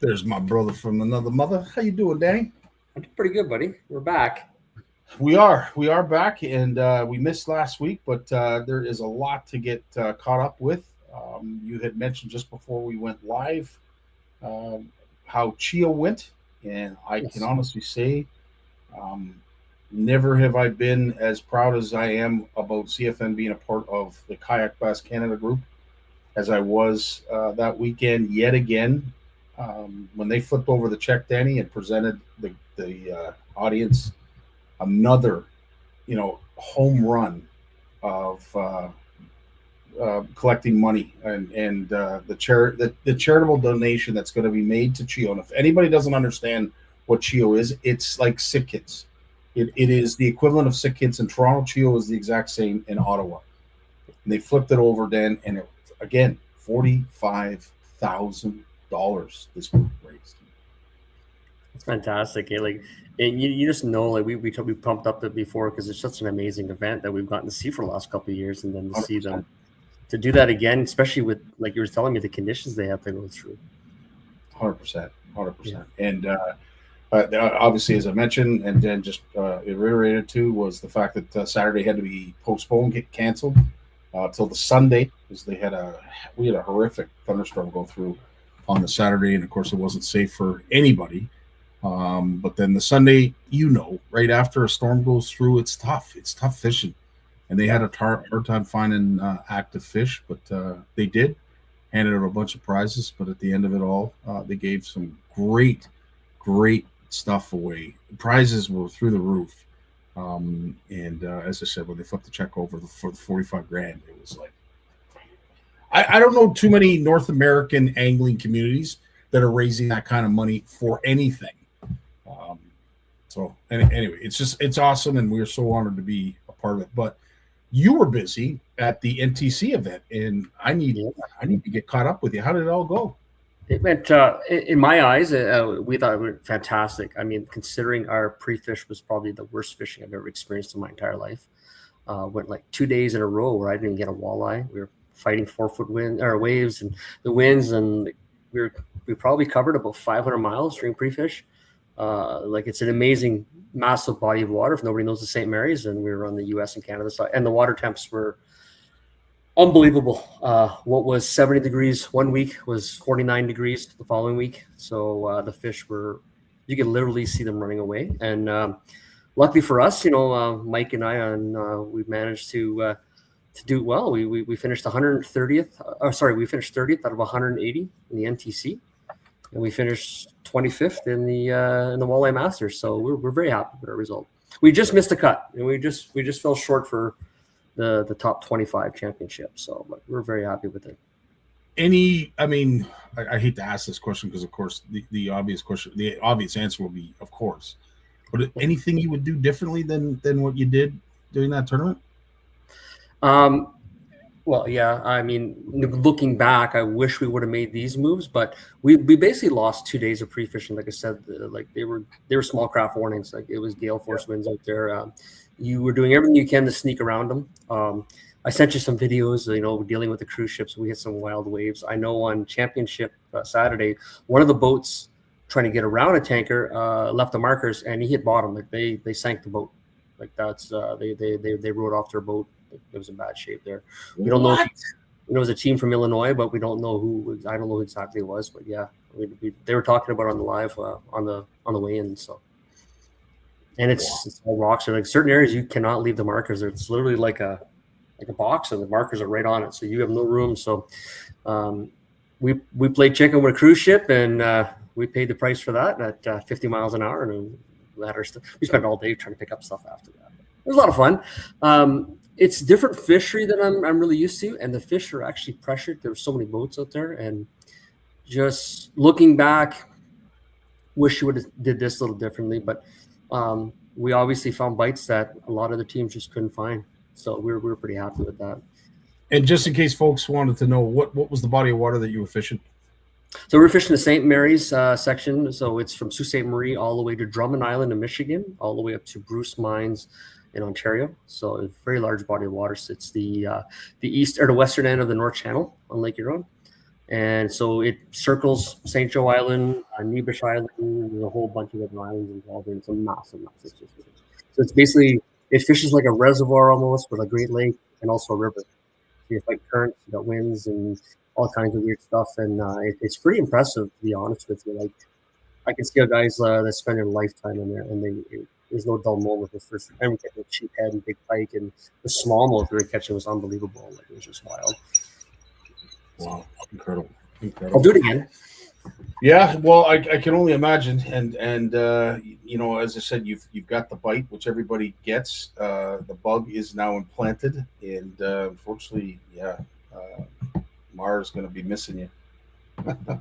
There's my brother from another mother. How you doing, Danny? I'm doing pretty good, buddy. We're back. We are back, and we missed last week, but there is a lot to get caught up with. You had mentioned just before we went live um, how Chio went, and I can Yes. honestly say, um, never have I been as proud as I am about CFN being a part of the Kayak Bass Canada group as I was that weekend yet again. When they flipped over the check, Danny, and presented the audience another, home run of collecting money and the charitable donation that's going to be made to Chio. And if anybody doesn't understand what Chio is, it's like Sick Kids. It is the equivalent of Sick Kids in Toronto. Chio is the exact same in Ottawa. And they flipped it over then, and again, $45,000 this group raised. It's fantastic. And you just know, we pumped up it before because it's such an amazing event that we've gotten to see for the last couple of years, and then to 100%. see them to do that again, especially with, like you were telling me, the conditions they have to go through. 100%. And obviously, as I mentioned, and then just reiterated too, was the fact that Saturday had to be postponed, get canceled till the Sunday, because we had a horrific thunderstorm go through on the Saturday, and of course, it wasn't safe for anybody. But then the Sunday, right after a storm goes through, it's tough. It's tough fishing, and they had a hard time finding active fish, but they did. Handed out a bunch of prizes, but at the end of it all, they gave some great stuff away. The prizes were through the roof. And as I said, when they flipped the check over for the 45 grand, it was like, I don't know too many North American angling communities that are raising that kind of money for anything. So anyway, it's awesome, and we're so honored to be a part of it. But you were busy at the NTC event, and I need to get caught up with you. How did it all go? It went, in my eyes, we thought it went fantastic. I mean, considering our pre-fish was probably the worst fishing I've ever experienced in my entire life. Went like 2 days in a row where I didn't get a walleye. We were fighting 4-foot waves and the winds, and we probably covered about 500 miles during pre-fish. It's an amazing, massive body of water. If nobody knows the St. Mary's, and we were on the U.S. and Canada side, and the water temps were unbelievable. What was 70 degrees one week was 49 degrees the following week. So the fish you could literally see them running away. And luckily for us, Mike and I, we managed to do well. We finished 130th. We finished 30th out of 180 in the NTC, and we finished 25th in the Walleye Masters. So we're very happy with our result. We just missed a cut, and we just fell short for the top 25 championship. So we're very happy with it. I hate to ask this question because, of course, the obvious answer will be, of course. But anything you would do differently than what you did during that tournament? Well, yeah. I mean, looking back, I wish we would have made these moves, but we basically lost 2 days of pre-fishing. Like I said, they were small craft warnings. Like, it was gale force winds out there. You were doing everything you can to sneak around them. I sent you some videos, dealing with the cruise ships. We hit some wild waves. I know on championship Saturday, one of the boats trying to get around a tanker left the markers, and he hit bottom. Like, they sank the boat. Like, that's they rode off their boat. It was in bad shape there. We don't know. It was a team from Illinois, but we don't know who. I don't know who exactly it was, but yeah, they were talking about it on the live on the way in. So, and it's all rocks. Or like certain areas you cannot leave the markers. It's literally like a box, and the markers are right on it, so you have no room. So, we played chicken with a cruise ship, and we paid the price for that at 50 miles an hour, and we spent all day trying to pick up stuff after that. It was a lot of fun. It's different fishery than I'm really used to, and the fish are actually pressured. There were so many boats out there, and just looking back, wish you would have did this a little differently. But we obviously found bites that a lot of the teams just couldn't find, so we were pretty happy with that. And just in case folks wanted to know, what was the body of water that you were fishing? So we're fishing the St. Mary's section. So it's from Sault Ste. Marie all the way to Drummond Island in Michigan, all the way up to Bruce Mines in Ontario. So a very large body of water. So it's the east or the western end of the North Channel on Lake Huron. And so it circles St. Joe Island, Nebish Island, there's a whole bunch of other islands involved in some massive fish. So it's basically, it fishes like a reservoir almost with a Great Lake and also a river. So you have like currents, you got winds and all kinds of weird stuff. And it's pretty impressive, to be honest with you. Like, I can see how guys that spend their lifetime in there, and there's no dull moment. The first time we catch a sheephead and big pike, and the smallmouth we were catching was unbelievable. Like, it was just wild. Wow, incredible. I'll do it again. Yeah, well, I can only imagine, and you know, as I said, you've got the bite, which everybody gets. The bug is now implanted, and unfortunately, Mara's going to be missing you.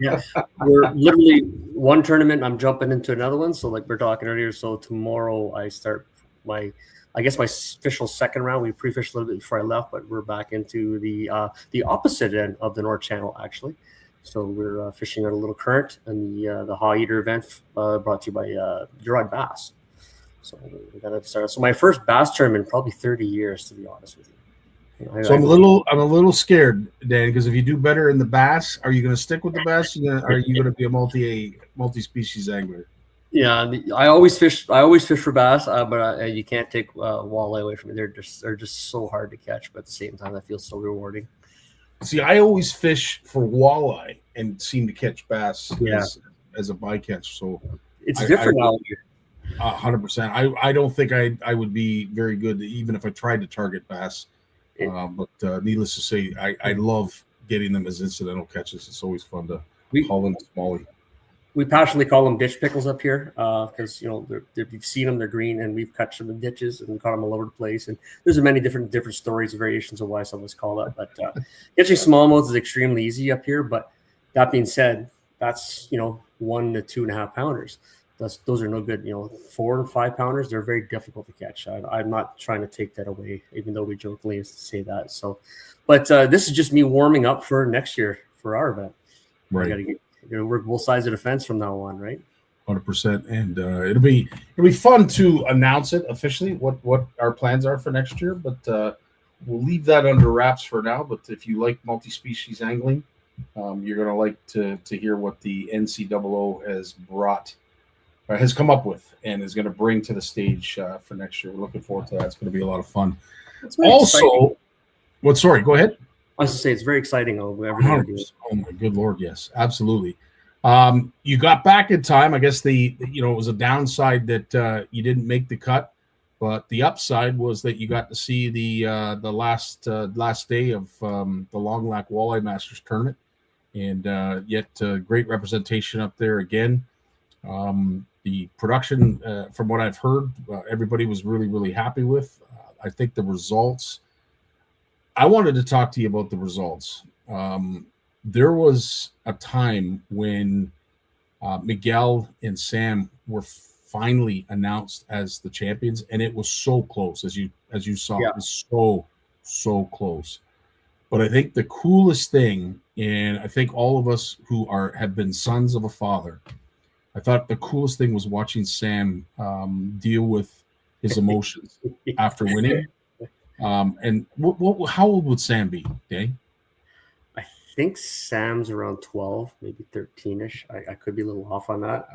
Yeah, we're literally one tournament. I'm jumping into another one. So like we're talking earlier. So tomorrow I start my official second round. We pre-fished a little bit before I left, but we're back into the opposite end of the North Channel actually. So we're fishing on a little current and the Haw Eater event brought to you by Gerard Bass. So we got to start. So my first bass tournament in probably 30 years, to be honest with you. So I'm a little scared, Dan, because if you do better in the bass, are you going to stick with the bass? Are you going to be a multi-species angler? Yeah, I always fish for bass, but you can't take walleye away from me. They're just so hard to catch, but at the same time, that feels so rewarding. See, I always fish for walleye and seem to catch bass as a bycatch. So it's different now. 100%. I don't think I would be very good even if I tried to target bass. But needless to say, I love getting them as incidental catches. It's always fun to haul in a smallie. We passionately call them ditch pickles up here because you've seen them, they're green, and we've cut them in ditches and caught them all over the place. And there's many different stories and variations of why some of us call that. But catching smallmouth is extremely easy up here. But that being said, that's 1 to 2.5 pounders. Those are no good. 4 and 5 pounders, they're very difficult to catch. I'm not trying to take that away, even though we jokingly say that. So, but this is just me warming up for next year for our event. Right. Got to work both sides of the fence from now on, right? 100%. And it'll be fun to announce it officially what our plans are for next year. But we'll leave that under wraps for now. But if you like multi-species angling, you're going to like to hear what the NCAO has come up with and is going to bring to the stage for next year. We're looking forward to that. It's going to be a lot of fun. Also, sorry, go ahead. I was going to say it's very exciting. Oh my good Lord, yes, absolutely. You got back in time. I guess it was a downside that you didn't make the cut, but the upside was that you got to see the last day of the Long Lac Walleye Masters tournament, and great representation up there again. The production, from what I've heard, everybody was really, really happy with. I think the results. I wanted to talk to you about the results. There was a time when Miguel and Sam were finally announced as the champions, and it was so close, as you saw. Yeah. It was so close. But I think the coolest thing, and I think all of us who have been sons of a father, I thought the coolest thing was watching Sam deal with his emotions after winning. And how old would Sam be, Dave? I think Sam's around 12, maybe 13-ish. I could be a little off on that.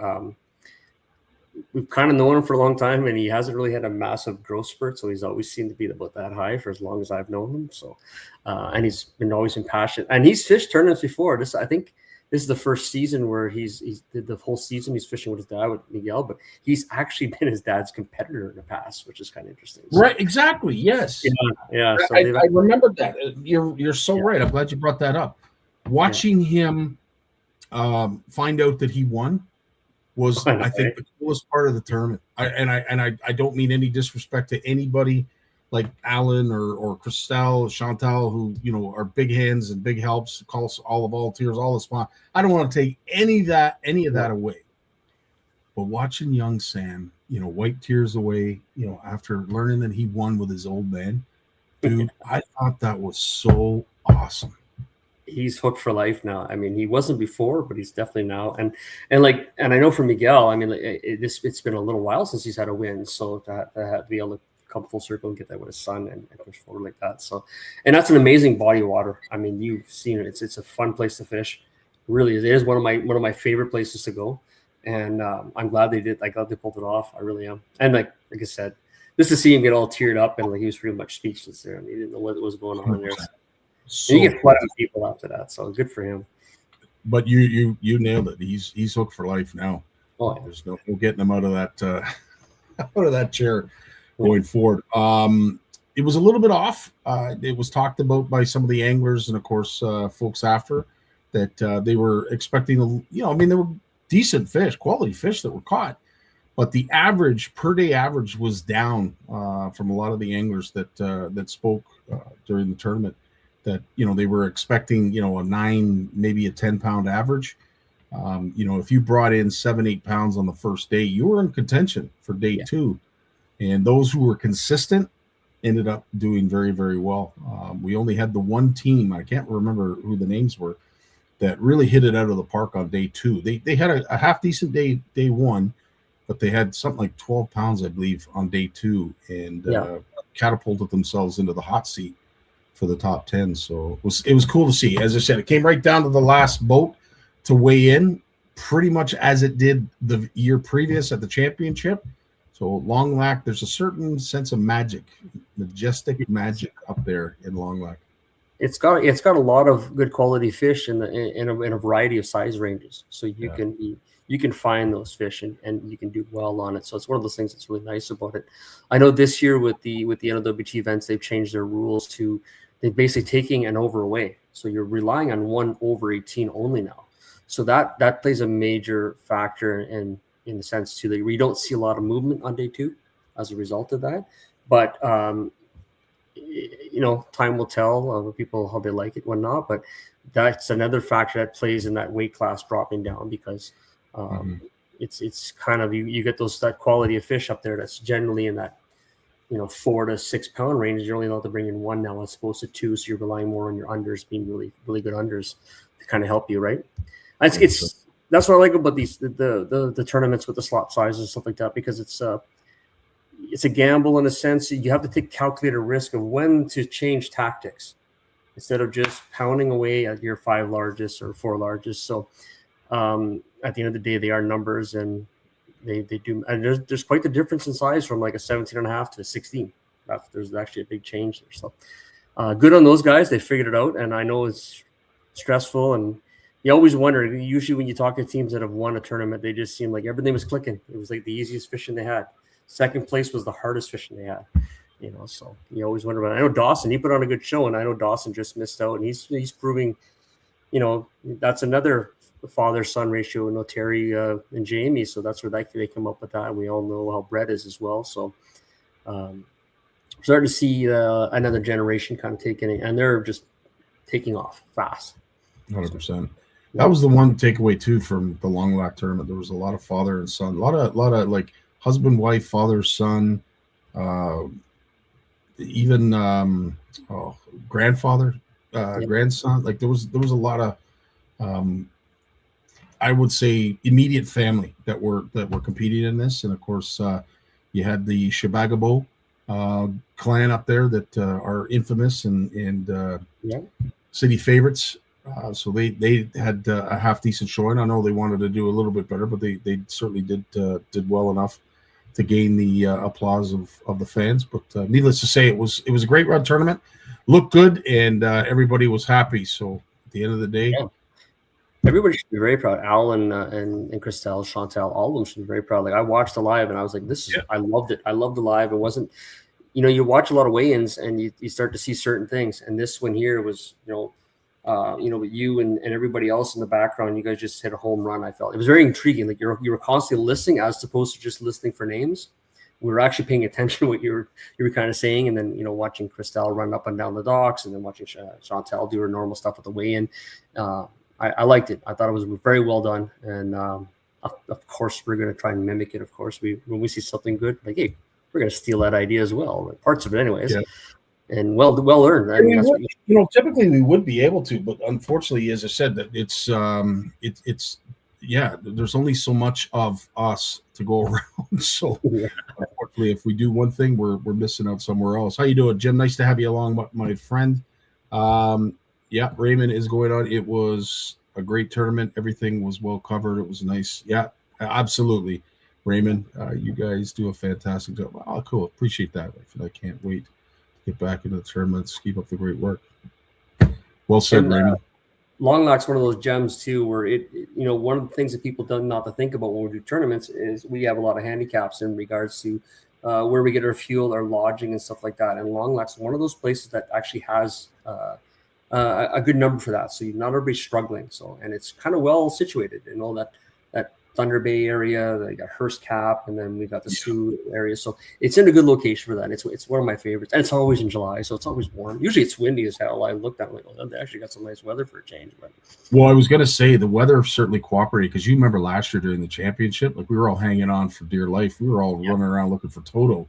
We've kind of known him for a long time, and he hasn't really had a massive growth spurt, so he's always seemed to be about that high for as long as I've known him. So, and he's always been passionate. And he's fished tournaments before. I think this is the first season where he's did the whole season. He's fishing with his dad, with Miguel, but he's actually been his dad's competitor in the past, which is kind of interesting. So, right, exactly. Yes. Yeah. So I remember that. You're so right. I'm glad you brought that up. Watching him find out that he won was, I think, the coolest part of the tournament. I don't mean any disrespect to anybody like Alan or Christelle, Chantal, who are big hands and big helps, calls all the volunteers, all the spot. I don't want to take any of that away. But watching young Sam, wipe tears away, after learning that he won with his old man, dude, I thought that was so awesome. He's hooked for life now. I mean, he wasn't before, but he's definitely now. And I know for Miguel, I mean, it's been a little while since he's had a win. So to be able to come full circle and get that with his son and push forward like that. So, and that's an amazing body of water. I mean, you've seen it. It's a fun place to fish. It really is. It is one of my favorite places to go. And I'm glad they did. I'm glad they pulled it off. I really am. And like I said, just to see him get all teared up and like he was pretty much speechless there. I mean, he didn't know what was going on there. So, and you get flooded with people after that. So good for him. But you nailed it. He's hooked for life now. Oh, yeah. There's no getting him out of that chair going forward. It was a little bit off. It was talked about by some of the anglers and of course folks after that they were expecting there were decent fish, quality fish that were caught, but the average per day average was down from a lot of the anglers that spoke during the tournament. That they were expecting a 9, maybe a 10-pound average. If you brought in 7-8 pounds on the first day, you were in contention for day 2, and those who were consistent ended up doing very, very well. We only had the one team, I can't remember who the names were, that really hit it out of the park on day 2. They had a half decent day 1, but they had something like 12 pounds, I believe, on day 2, and catapulted themselves into the hot seat for the top 10. So it was cool to see. As I said, it came right down to the last boat to weigh in, pretty much as it did the year previous at the championship. So Long Lac, there's a certain sense of magic, majestic magic up there in Long Lac. It's got a lot of good quality fish in a variety of size ranges. So you can find those fish and you can do well on it. So it's one of those things that's really nice about it. I know this year with the NLWT events, they've changed their rules to they're basically taking an over away. So you're relying on 1 over 18 only now. So that plays a major factor in the sense too that we don't see a lot of movement on day 2 as a result of that. But time will tell people how they like it, whatnot. But that's another factor that plays in that weight class dropping down because it's kind of you get that quality of fish up there that's generally in that 4 to 6 pound range. You're only allowed to bring in 1 now as opposed to 2, so you're relying more on your unders being really, really good unders to kind of help you, right? That's what I like about these the tournaments with the slot sizes and stuff like that, because it's a gamble in a sense. You have to take calculated risk of when to change tactics instead of just pounding away at your 5 largest or 4 largest. So at the end of the day, they are numbers, and they do, and there's quite the difference in size from like a 17.5 to a 16. There's actually a big change there. So good on those guys. They figured it out, and I know it's stressful, and you always wonder, usually when you talk to teams that have won a tournament, they just seem like everything was clicking. It was like the easiest fishing they had. Second place was the hardest fishing they had. So you always wonder about it. I know Dawson, he put on a good show, and I know Dawson just missed out, and he's proving, that's another father-son ratio, Terry and Jamie. So that's where they come up with that. And we all know how Brett is as well. So starting to see another generation kind of taking it, and they're just taking off fast. 100%. That was the one takeaway too from the Long Lac tournament. There was a lot of father and son, a lot of like husband, wife, father, son, even grandfather, grandson. Like there was a lot of I would say immediate family that were competing in this, and of course you had the Shabagabo clan up there that are infamous and city favorites. So they had a half decent showing. I know they wanted to do a little bit better, but they certainly did well enough to gain the applause of the fans. But needless to say, it was a great run tournament. Looked good, and everybody was happy. So at the end of the day, everybody should be very proud. Al and Christelle, Chantal, all of them should be very proud. Like I watched the live, and I was like, I loved it. I loved the live. It wasn't, you watch a lot of weigh-ins, and you start to see certain things. And this one here was, with you and everybody else in the background, you guys just hit a home run. I felt it was very intriguing. Like you were constantly listening as opposed to just listening for names. We were actually paying attention to what you were kind of saying, and then watching Christelle run up and down the docks, and then watching Chantal do her normal stuff with the weigh-in. I liked it. I thought it was very well done, and of course we're going to try and mimic it. Of course, when we see something good, like hey, we're going to steal that idea as well, like parts of it, anyways. Yeah. And well earned. I mean, that's what typically we would be able to, but unfortunately, as I said, that it's there's only so much of us to go around. So unfortunately, if we do one thing, we're missing out somewhere else. How you doing, Jim? Nice to have you along, my friend. Raymond is going on. It was a great tournament. Everything was well covered. It was nice. Yeah, absolutely. Raymond, you guys do a fantastic job. Oh, cool. Appreciate that. I can't wait to get back into the tournaments. Keep up the great work. Well said, Raymond. Long Loc's one of those gems too, where one of the things that people don't not to think about when we do tournaments is we have a lot of handicaps in regards to where we get our fuel, our lodging, and stuff like that. And Long Loc's one of those places that actually has a good number for that. So not everybody's struggling. So, and it's kind of well situated in all that Thunder Bay area. They got Hearst Cap, and then we got the Sioux area. So it's in a good location for that. It's one of my favorites, and it's always in July, so it's always warm. Usually it's windy as hell. I looked at it like, oh, they actually got some nice weather for a change. But well, I was gonna say the weather certainly cooperated, because you remember last year during the championship, like we were all hanging on for dear life. We were all running around looking for Toto,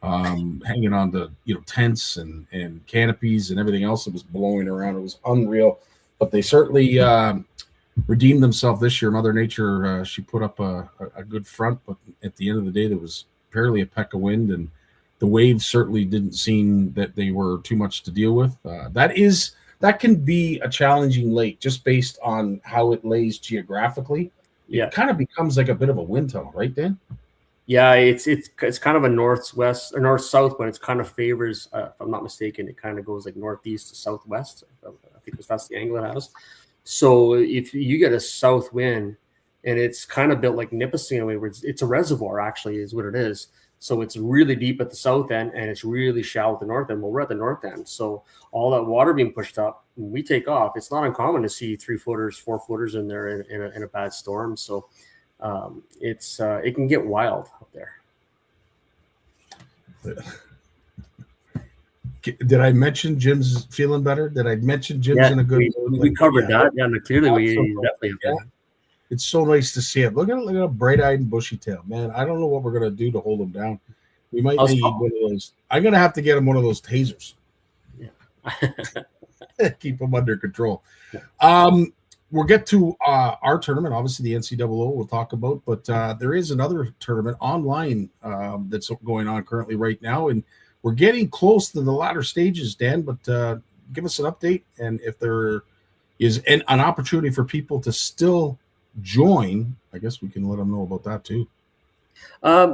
hanging on to tents and canopies and everything else that was blowing around. It was unreal, but they certainly redeemed themselves this year. Mother Nature, she put up a good front, but at the end of the day, there was barely a peck of wind, and the waves certainly didn't seem that they were too much to deal with. That can be a challenging lake just based on how it lays geographically. It kind of becomes like a bit of a wind tunnel, right, Dan? Yeah, it's kind of a northwest or north-south, but it kind of favors, if I'm not mistaken, it kind of goes like northeast to southwest. I think that's the angle it has. So if you get a south wind, and it's kind of built like Nipissing in a way where it's a reservoir, actually, is what it is. So it's really deep at the south end, and it's really shallow at the north end. Well, we're at the north end, so all that water being pushed up, when we take off, it's not uncommon to see 3-footers, 4-footers in there in a bad storm. So it can get wild up there. Did I mention Jim's feeling better? Did I mention Jim's in a good mood? We covered that. Yeah, clearly we definitely have that. It's so nice to see it. Look at a bright-eyed and bushy tail. Man, I don't know what we're going to do to hold him down. We might need one of those. I'm going to have to get him one of those tasers. Yeah. Keep him under control. We'll get to our tournament, obviously the NCAA we'll talk about, but there is another tournament online that's going on currently right now, and we're getting close to the latter stages, Dan, but give us an update, and if there is an opportunity for people to still join, I guess we can let them know about that too.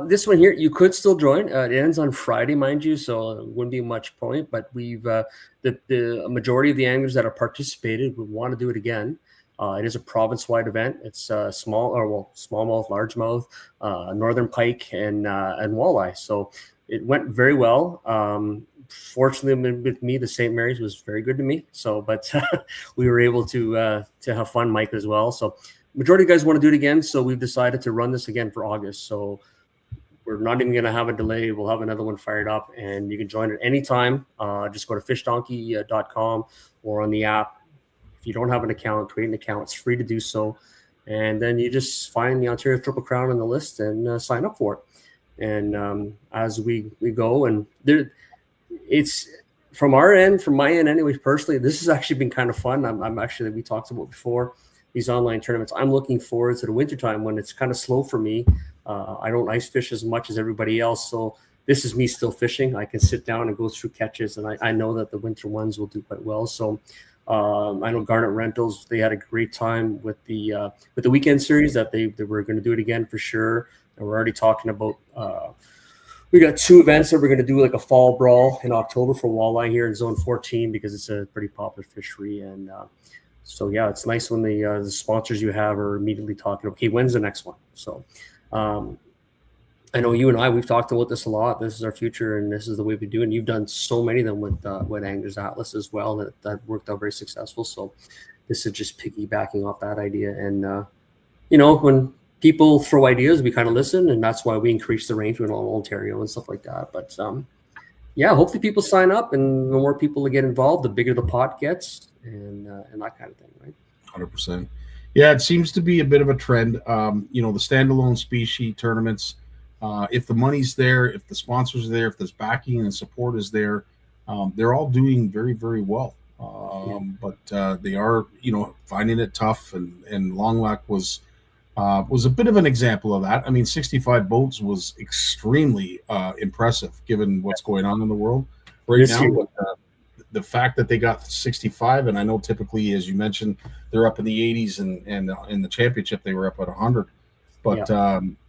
This one here, you could still join. It ends on Friday, mind you, so it wouldn't be much point, but we've the majority of the anglers that have participated would want to do it again. It is a province-wide event. It's smallmouth, largemouth, northern pike, and walleye. So it went very well. Fortunately, with me, the St. Mary's was very good to me. So, but we were able to have fun, Mike, as well. So, majority of guys want to do it again. So we've decided to run this again for August. So we're not even going to have a delay. We'll have another one fired up, and you can join at any time. Just go to fishdonkey.com or on the app. If you don't have an account, create an account. It's free to do so. And then you just find the Ontario Triple Crown on the list and sign up for it. And as we go, and it's from our end, from my end anyway, personally, this has actually been kind of fun. I'm actually, we talked about before, these online tournaments. I'm looking forward to the wintertime when it's kind of slow for me. I don't ice fish as much as everybody else. So this is me still fishing. I can sit down and go through catches, and I know that the winter ones will do quite well. So I know Garnet Rentals, they had a great time with the weekend series that they were going to do it again for sure. And we're already talking about we got 2 events that we're going to do, like a fall brawl in October for walleye here in Zone 14, because it's a pretty popular fishery. And so, yeah, it's nice when the sponsors you have are immediately talking, okay, when's the next one? So I know you and we've talked about this a lot. This is our future, and this is the way we do it. And you've done so many of them with Anglers Atlas as well that worked out very successful. So this is just piggybacking off that idea. And, when people throw ideas, we kind of listen, and that's why we increase the range in all Ontario and stuff like that. But hopefully people sign up, and the more people that get involved, the bigger the pot gets, and that kind of thing, right? 100%. Yeah, it seems to be a bit of a trend. The standalone species tournaments, if the money's there, if the sponsors are there, if there's backing and support is there, they're all doing very, very well. But they are, finding it tough, and Long Lac was was a bit of an example of that. I mean, 65 boats was extremely impressive given what's going on in the world right now. But, the fact that they got 65, and I know typically, as you mentioned, they're up in the 80s, and in the championship they were up at 100. But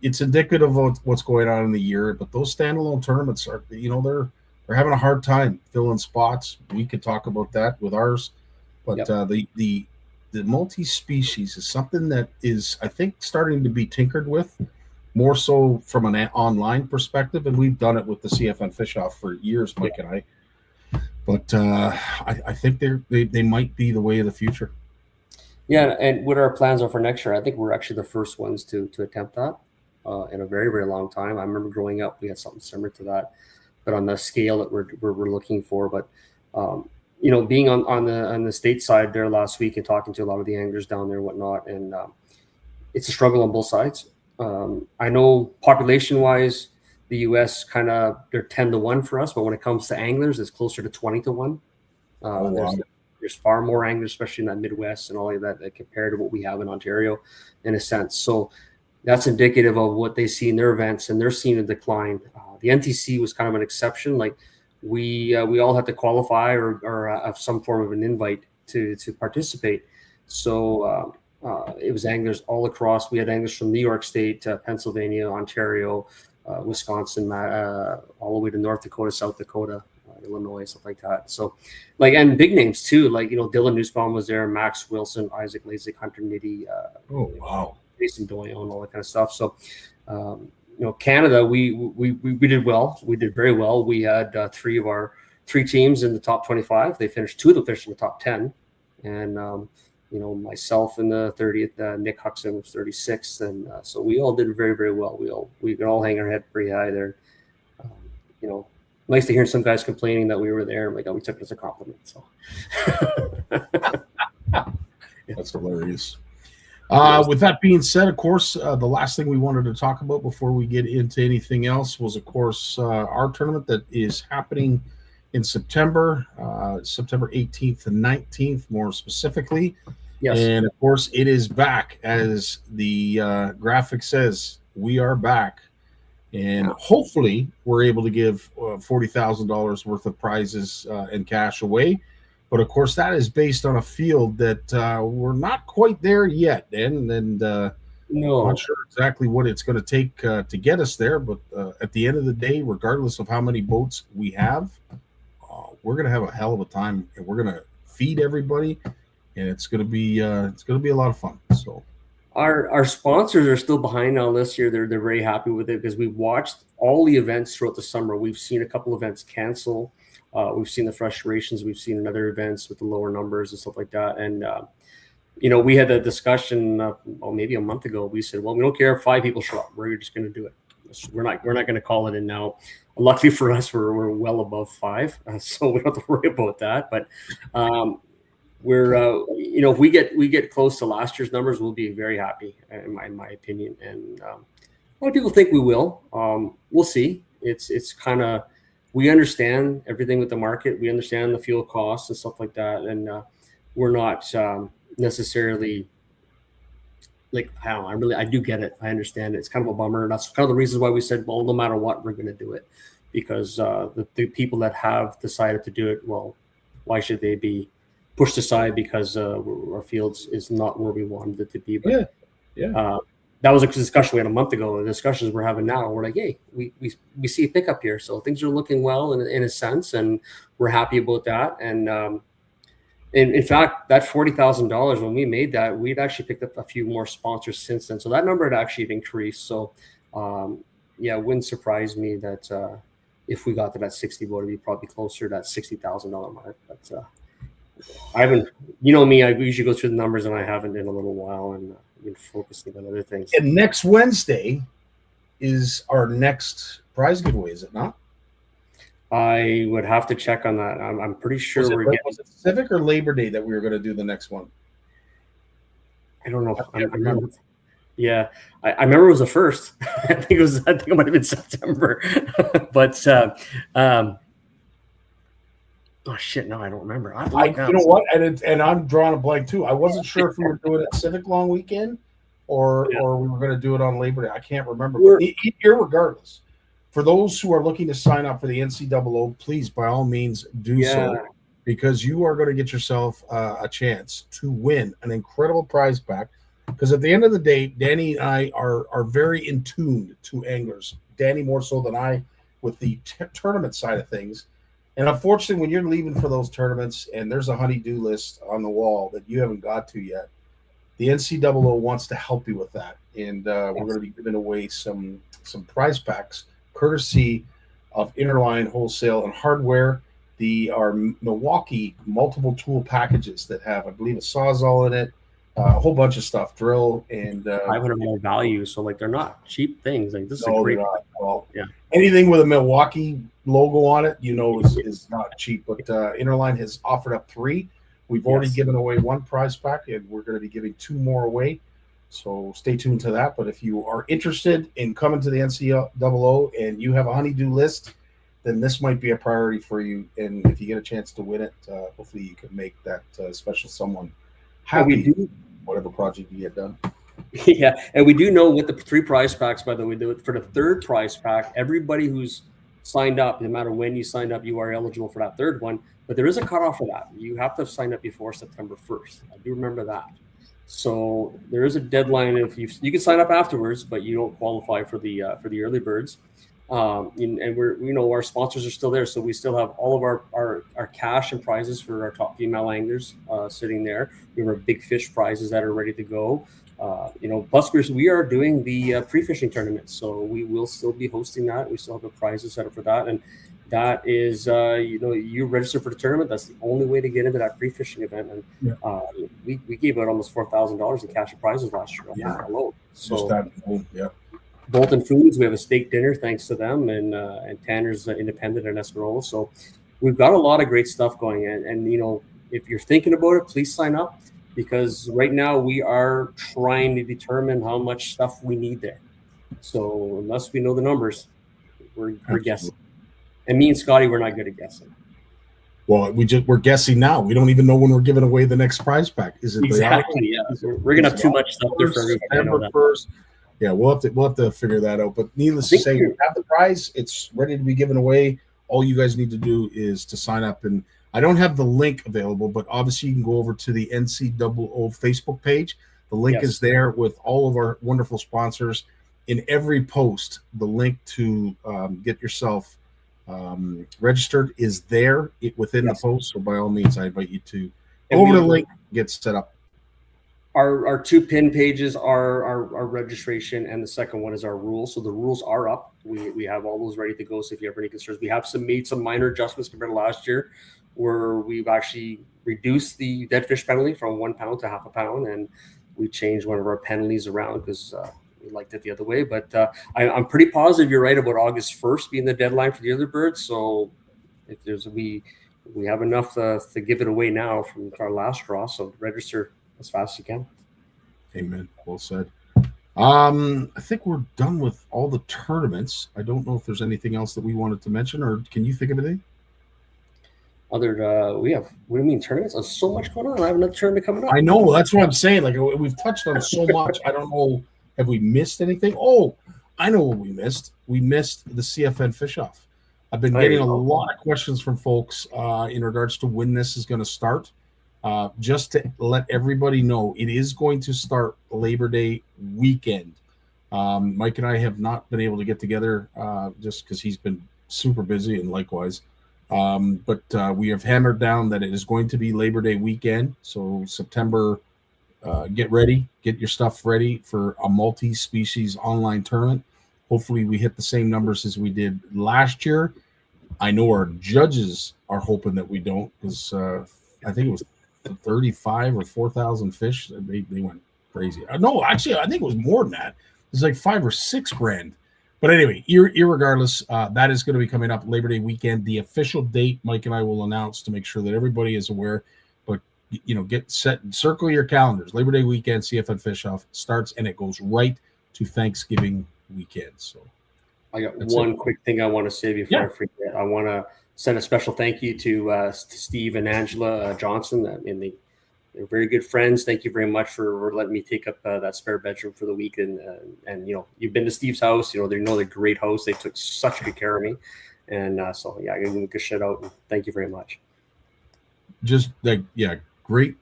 it's indicative of what's going on in the year. But those standalone tournaments are, they're having a hard time filling spots. We could talk about that with ours, but the multi-species is something that is, I think, starting to be tinkered with more so from an online perspective, and we've done it with the CFN Fish Off for years, Mike and I. But I think they might be the way of the future. Yeah, and what our plans are for next year, I think we're actually the first ones to attempt that in a very, very long time. I remember growing up, we had something similar to that, but on the scale that we're looking for. But being on the state side there last week and talking to a lot of the anglers down there and whatnot, and it's a struggle on both sides. I know population-wise, the U.S. they're 10-1 for us, but when it comes to anglers, it's closer to 20-1. There's far more anglers, especially in that Midwest and all of that, compared to what we have in Ontario, in a sense. So that's indicative of what they see in their events, and they're seeing a decline. The NTC was kind of an exception. Like we all had to qualify or have some form of an invite to participate. So it was anglers all across. We had anglers from New York State, Pennsylvania, Ontario, Wisconsin, all the way to North Dakota, South Dakota, Illinois, stuff like that. So, and big names too, Dylan Nussbaum was there, Max Wilson, Isaac Lasik, Hunter Nitty, Jason Doyle, and all that kind of stuff. So, Canada, we did well. We did very well. We had three teams in the top 25. They finished 2 of them finished in the top 10, and myself in the 30th, Nick Huxon was 36th, and so we all did very, very well. We could all hang our head pretty high there. Nice to hear some guys complaining that we were there. We took it as a compliment. So that's hilarious. With that being said, of course, the last thing we wanted to talk about before we get into anything else was, of course, our tournament that is happening in September, September 18th and 19th, more specifically. Yes. And, of course, it is back. As the graphic says, we are back. And hopefully we're able to give $40,000 worth of prizes and cash away. But, of course, that is based on a field that we're not quite there yet. And no, I'm not sure exactly what it's going to take to get us there. But at the end of the day, regardless of how many boats we have, we're going to have a hell of a time. And we're going to feed everybody. And it's going to be a lot of fun. So. Our sponsors are still behind on this year. They're very happy with it because we've watched all the events throughout the summer. We've seen a couple events cancel. We've seen the frustrations. We've seen other events with the lower numbers and stuff like that. And, we had a discussion maybe a month ago. We said, well, we don't care if 5 people show up. We're just going to do it. We're not going to call it in now. Luckily for us, we're well above 5, so we don't have to worry about that. But we're if we get close to last year's numbers, we'll be very happy, in my opinion. And a lot of people think we will. We'll see. It's kind of, we understand everything with the market. We understand the fuel costs and stuff like that, and we're not necessarily I do get it. I understand it. It's kind of a bummer. That's kind of the reasons why we said, well, no matter what, we're going to do it, because the people that have decided to do it, well, why should they be pushed aside because our fields is not where we wanted it to be? But that was a discussion we had a month ago. The discussions we're having now, we're like, hey, we see a pickup here, so things are looking well in a sense, and we're happy about that. And in fact, that $40,000, when we made that, we'd actually picked up a few more sponsors since then, so that number had actually increased. So it wouldn't surprise me that if we got to that 60 boat, it'd be probably closer to that $60,000 mark. But I haven't, me, I usually go through the numbers, and I haven't in a little while, and been focusing on other things. And next Wednesday is our next prize giveaway, is it not? I would have to check on that. I'm pretty sure was it Civic or Labor Day that we were going to do the next one? I don't know. I remember. Yeah, I remember it was the first. I think it might have been September, but oh shit! No, I don't remember. You know what? And I'm drawing a blank too. I wasn't sure if we were doing it Civic Long Weekend or Yeah. or we were going to do it on Labor Day. I can't remember. We're- But irregardless, for those who are looking to sign up for the NCAA, please by all means do so, because you are going to get yourself a chance to win an incredible prize pack. Because at the end of the day, Danny and I are very in tune to anglers. Danny more so than I with the tournament side of things. And unfortunately, when you're leaving for those tournaments and there's a honey-do list on the wall that you haven't got to yet, the NCAA wants to help you with that. And we're going to be giving away some prize packs courtesy of Interline Wholesale and Hardware. Our Milwaukee multiple tool packages that have, I believe, a Sawzall in it, a whole bunch of stuff, drill, and $500 value. So like they're not cheap things. Like this is a no, great. they're not. Well, Yeah. anything with a Milwaukee logo on it, is not cheap. But Interline has offered up 3. We've already given away 1 prize pack, and we're going to be giving 2 more away. So stay tuned to that. But if you are interested in coming to the NCAA and you have a honey-do list, then this might be a priority for you. And if you get a chance to win it, hopefully you can make that special someone happy. Whatever project you get done. Yeah, and we do know with the 3 prize packs, by the way, for the 3rd prize pack, everybody who's signed up, no matter when you signed up, you are eligible for that 3rd one. But there is a cutoff for that. You have to sign up before September 1st. I do remember that. So there is a deadline. If you can sign up afterwards, but you don't qualify for the early birds. And we're our sponsors are still there, so we still have all of our cash and prizes for our top female anglers sitting there. We have our big fish prizes that are ready to go. Plus we are doing the pre-fishing tournament, so we will still be hosting that. We still have the prizes set up for that, and that is you register for the tournament. That's the only way to get into that pre-fishing event. And we gave out almost $4,000 in cash and prizes last year alone. So Bolton Foods, we have a steak dinner thanks to them, and Tanner's Independent and Esmeralda. So we've got a lot of great stuff going. And if you're thinking about it, please sign up, because right now we are trying to determine how much stuff we need there. So unless we know the numbers, we're guessing. And me and Scotty, we're not good at guessing. Well, we're guessing now. We don't even know when we're giving away the next prize pack. Is it exactly? Yeah, we're gonna have too much stuff there for everybody. First. Yeah, we'll have to figure that out. But needless to say, we have the prize. It's ready to be given away. All you guys need to do is to sign up. And I don't have the link available, but obviously you can go over to the NCAA Facebook page. The link is there with all of our wonderful sponsors. In every post, the link to get yourself registered is there within the post. So by all means, I invite you to go over the link, get set up. Our 2 pin pages are our registration, and the second one is our rules. So the rules are up. We have all those ready to go. So if you have any concerns, we have made some minor adjustments compared to last year, where we've actually reduced the dead fish penalty from 1 pound to half a pound, and we changed one of our penalties around because we liked it the other way. But I'm pretty positive you're right about August 1st being the deadline for the other birds. So if we have enough to give it away now from our last draw. So register as fast as you can. Amen. Well said. I think we're done with all the tournaments. I don't know if there's anything else that we wanted to mention, or can you think of anything? What do you mean tournaments? There's so much going on. I have another tournament coming up. I know. That's what I'm saying. Like, we've touched on so much. I don't know. Have we missed anything? Oh, I know what we missed. We missed the CFN fish off. I've been getting a lot of questions from folks in regards to when this is going to start. Just to let everybody know, it is going to start Labor Day weekend. Mike and I have not been able to get together just because he's been super busy, and likewise. But we have hammered down that it is going to be Labor Day weekend. So September, get ready, get your stuff ready for a multi-species online tournament. Hopefully we hit the same numbers as we did last year. I know our judges are hoping that we don't, because I think it was 35 or 4,000 fish. They went crazy. No, actually, I think it was more than that. It was like $5 or $6 grand. But anyway, irregardless, that is going to be coming up Labor Day weekend. The official date, Mike and I will announce to make sure that everybody is aware. But get set, circle your calendars. Labor Day weekend, CFN Fish Off starts, and it goes right to Thanksgiving weekend. So I got one quick thing I want to say before I forget. I want to send a special thank you to Steve and Angela Johnson in the they're very good friends. Thank you very much for letting me take up that spare bedroom for the week. And you've been to Steve's house. They're a great host. They took such good care of me. And so, yeah, I give them a good shout out. And thank you very much. Just great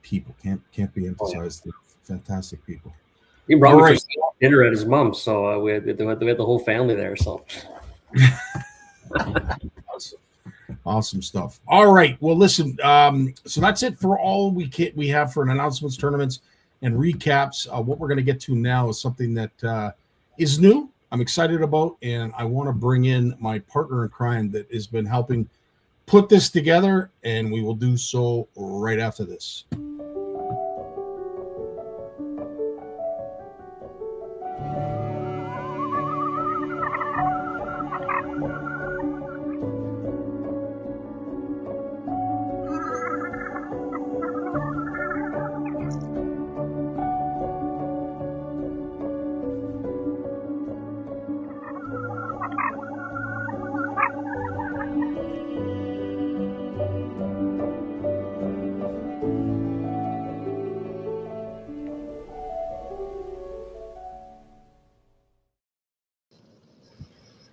people. Can't be emphasized. Oh, yeah. Fantastic people. He brought me for dinner at his mom's, so we had the whole family there. So awesome stuff. All right. Well, listen. So that's it for all we have for announcements, tournaments, and recaps. What we're going to get to now is something that is new. I'm excited about, and I want to bring in my partner in crime that has been helping put this together, and we will do so right after this.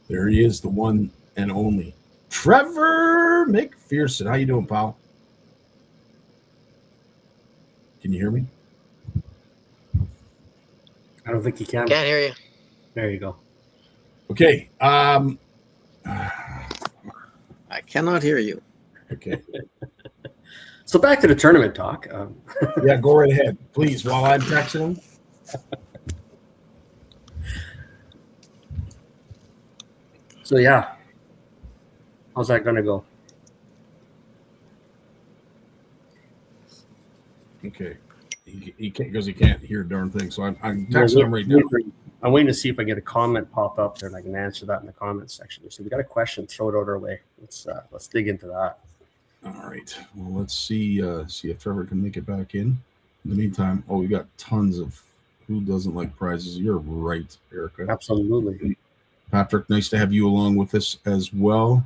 There he is, the one and only Trevor MacPherson. How you doing, pal? Can you hear me? I don't think you can. Can't hear you. There you go. Okay. I cannot hear you. Okay. So back to the tournament talk. Yeah, go right ahead, please, while I'm texting him. So, yeah. How's that going to go? Okay. He can't because he can't hear a darn thing. So I'm texting him right now. I'm waiting to see if I get a comment pop up there and I can answer that in the comments section. So we got a question, throw it out our way. Let's dig into that. All right. Well, let's see if Trevor can make it back in. In the meantime, we got tons of who doesn't like prizes. You're right, Erica. Absolutely. Patrick, nice to have you along with us as well.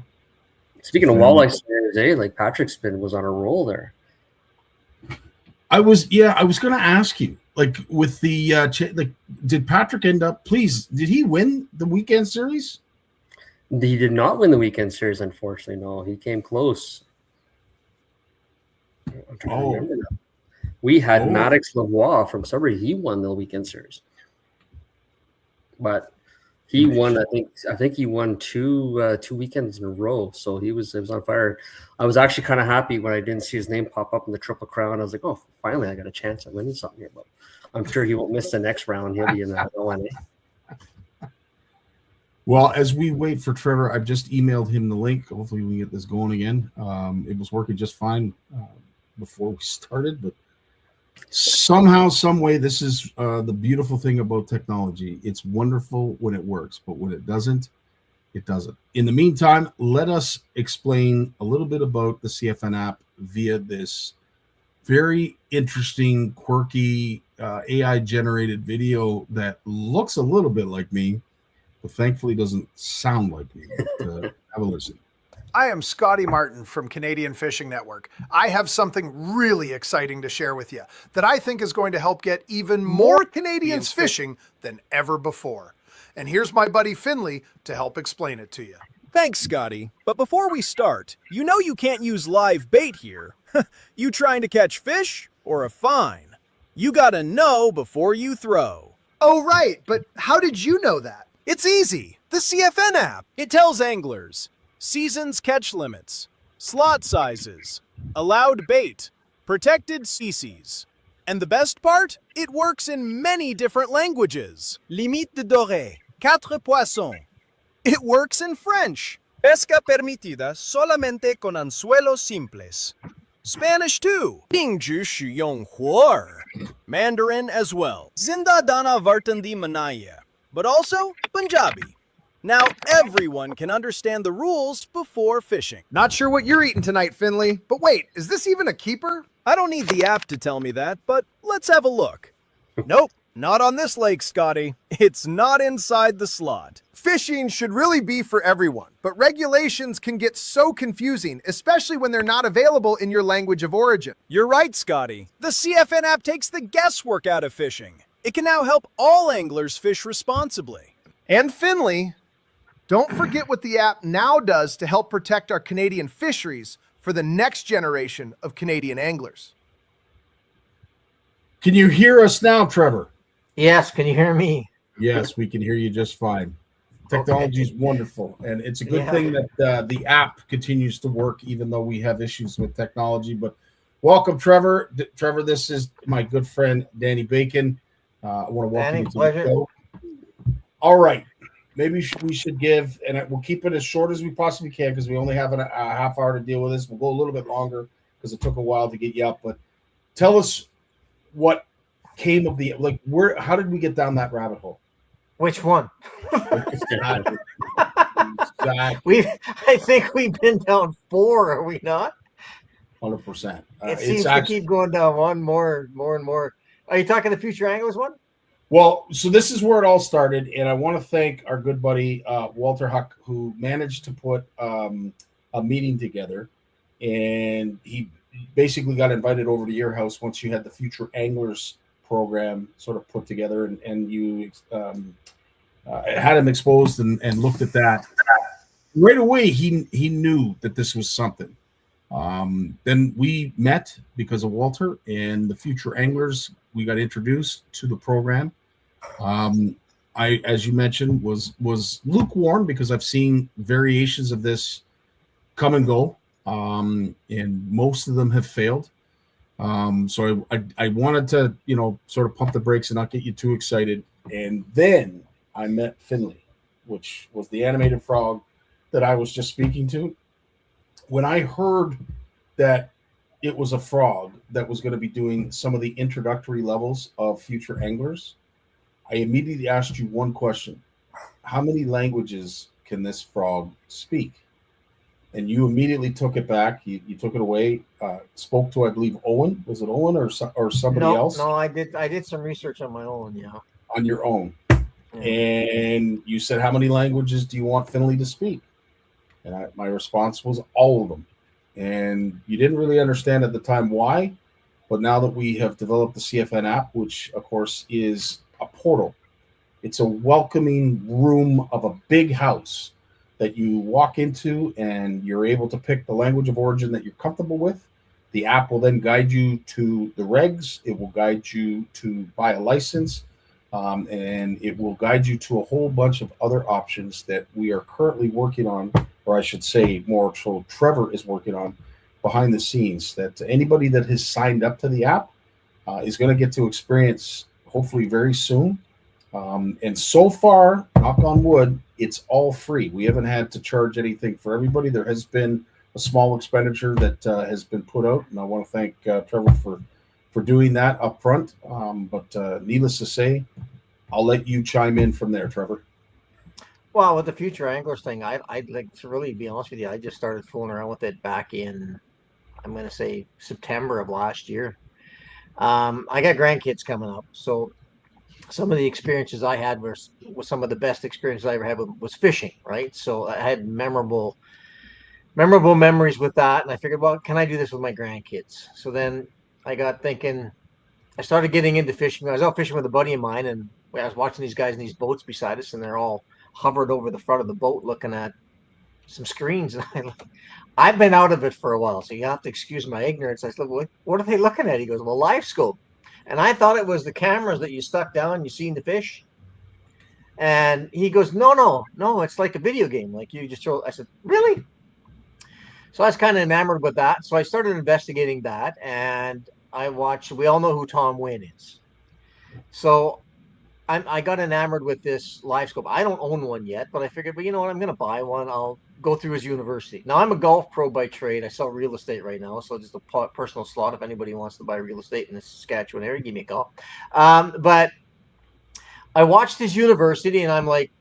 Speaking of walleye standards, Patrick's was on a roll there. I was going to ask you, with the did Patrick end up? Please, did he win the weekend series? He did not win the weekend series, unfortunately. No, he came close. I'm trying to remember now. We had Maddox Lavoie from Sudbury. He won the weekend series, but he won. I think he won two weekends in a row. So he was on fire. I was actually kind of happy when I didn't see his name pop up in the Triple Crown. I was like, oh, finally I got a chance at winning something here. But I'm sure he won't miss the next round. He'll be in that ONA. Well, as we wait for Trevor, I've just emailed him the link. Hopefully we can get this going again. It was working just fine before we started, but somehow, some way, this is the beautiful thing about technology. It's wonderful when it works, but when it doesn't, it doesn't. In the meantime, let us explain a little bit about the CFN app via this very interesting, quirky AI-generated video that looks a little bit like me, but thankfully doesn't sound like me. But, have a listen. I am Scotty Martin from Canadian Fishing Network. I have something really exciting to share with you that I think is going to help get even more Canadians fishing than ever before. And here's my buddy Finley to help explain it to you. Thanks, Scotty. But before we start, you know you can't use live bait here. You trying to catch fish or a fine? You gotta know before you throw. Oh, right. But how did you know that? It's easy. The CFN app. It tells anglers seasons catch limits, slot sizes, allowed bait, protected species. And the best part? It works in many different languages. Limite de dorée, 4 poissons. It works in French. Pesca permitida solamente con anzuelos simples. Spanish too. 定只使用活饵. Mandarin as well. Zinda dana vartandi manaya. But also Punjabi. Now everyone can understand the rules before fishing. Not sure what you're eating tonight, Finley. But wait, is this even a keeper? I don't need the app to tell me that, but let's have a look. Nope, Not on this lake, Scotty. It's not inside the slot. Fishing should really be for everyone, but regulations can get so confusing, especially when they're not available in your language of origin. You're right, Scotty. The CFN app takes the guesswork out of fishing. It can now help all anglers fish responsibly. And Finley, don't forget what the app now does to help protect our Canadian fisheries for the next generation of Canadian anglers. Can you hear us now, Trevor? Yes, can you hear me? Yes, we can hear you just fine. Technology is wonderful, and it's a good thing that the app continues to work, even though we have issues with technology. But welcome, Trevor. Trevor, this is my good friend Danny Bacon. I want to welcome you to the show. All right. Maybe we should give, and we'll keep it as short as we possibly can because we only have a half hour to deal with this. We'll go a little bit longer because it took a while to get you up. But tell us what came of the how did we get down that rabbit hole? Which one? Exactly. I think we've been down 4, are we not? 100%. It seems to keep going down one more and more. Are you talking the Future Anglers one? Well, so this is where it all started, and I want to thank our good buddy Walter Huck, who managed to put a meeting together, and he basically got invited over to your house once you had the Future Anglers program sort of put together, and you had him exposed and looked at that. Right away, he knew that this was something. Then we met because of Walter and the Future Anglers. We got introduced to the program. I, as you mentioned, was lukewarm because I've seen variations of this come and go, and most of them have failed. So I wanted to, sort of pump the brakes and not get you too excited. And then I met Finley, which was the animated frog that I was just speaking to. When I heard that it was a frog that was going to be doing some of the introductory levels of Future Anglers, I immediately asked you one question. How many languages can this frog speak? And you immediately took it back. You took it away, spoke to, I believe, Owen. Was it Owen or somebody else? No, I did some research on my own, yeah. On your own. Yeah. And you said, how many languages do you want Finley to speak? And my response was all of them. And you didn't really understand at the time why, but now that we have developed the CFN app, which of course is a portal, it's a welcoming room of a big house that you walk into, and you're able to pick the language of origin that you're comfortable with. The app will then guide you to the regs. It will guide you to buy a license, and it will guide you to a whole bunch of other options that we are currently working on, or I should say more so Trevor is working on behind the scenes, that anybody that has signed up to the app is going to get to experience hopefully very soon. And so far, knock on wood, it's all free. We haven't had to charge anything for everybody. There has been a small expenditure that has been put out, and I want to thank Trevor for doing that up front. But needless to say, I'll let you chime in from there, Trevor. Well, with the Future Anglers thing, I'd like to really be honest with you. I just started fooling around with it back in, I'm going to say, September of last year. I got grandkids coming up, so some of the experiences I had was some of the best experiences I ever had was fishing, right? So I had memorable memories with that, and I figured, well, can I do this with my grandkids? So then I got thinking, I started getting into fishing. I was out fishing with a buddy of mine, and I was watching these guys in these boats beside us, and they're all hovered over the front of the boat looking at some screens. And I've been out of it for a while, so you have to excuse my ignorance. I said, well, what are they looking at? He goes, well, live scope. And I thought it was the cameras that you stuck down and you seen the fish. And he goes, no, it's like a video game. Like you just throw. I said, really? So I was kind of enamored with that. So I started investigating that, and I watched. We all know who Tom Wynn is. So I got enamored with this live scope. I don't own one yet, but I figured, well, you know what? I'm going to buy one. I'll go through his university. Now, I'm a golf pro by trade. I sell real estate right now, so just a personal slot. If anybody wants to buy real estate in the Saskatchewan area, give me a call. But I watched his university, and I'm like,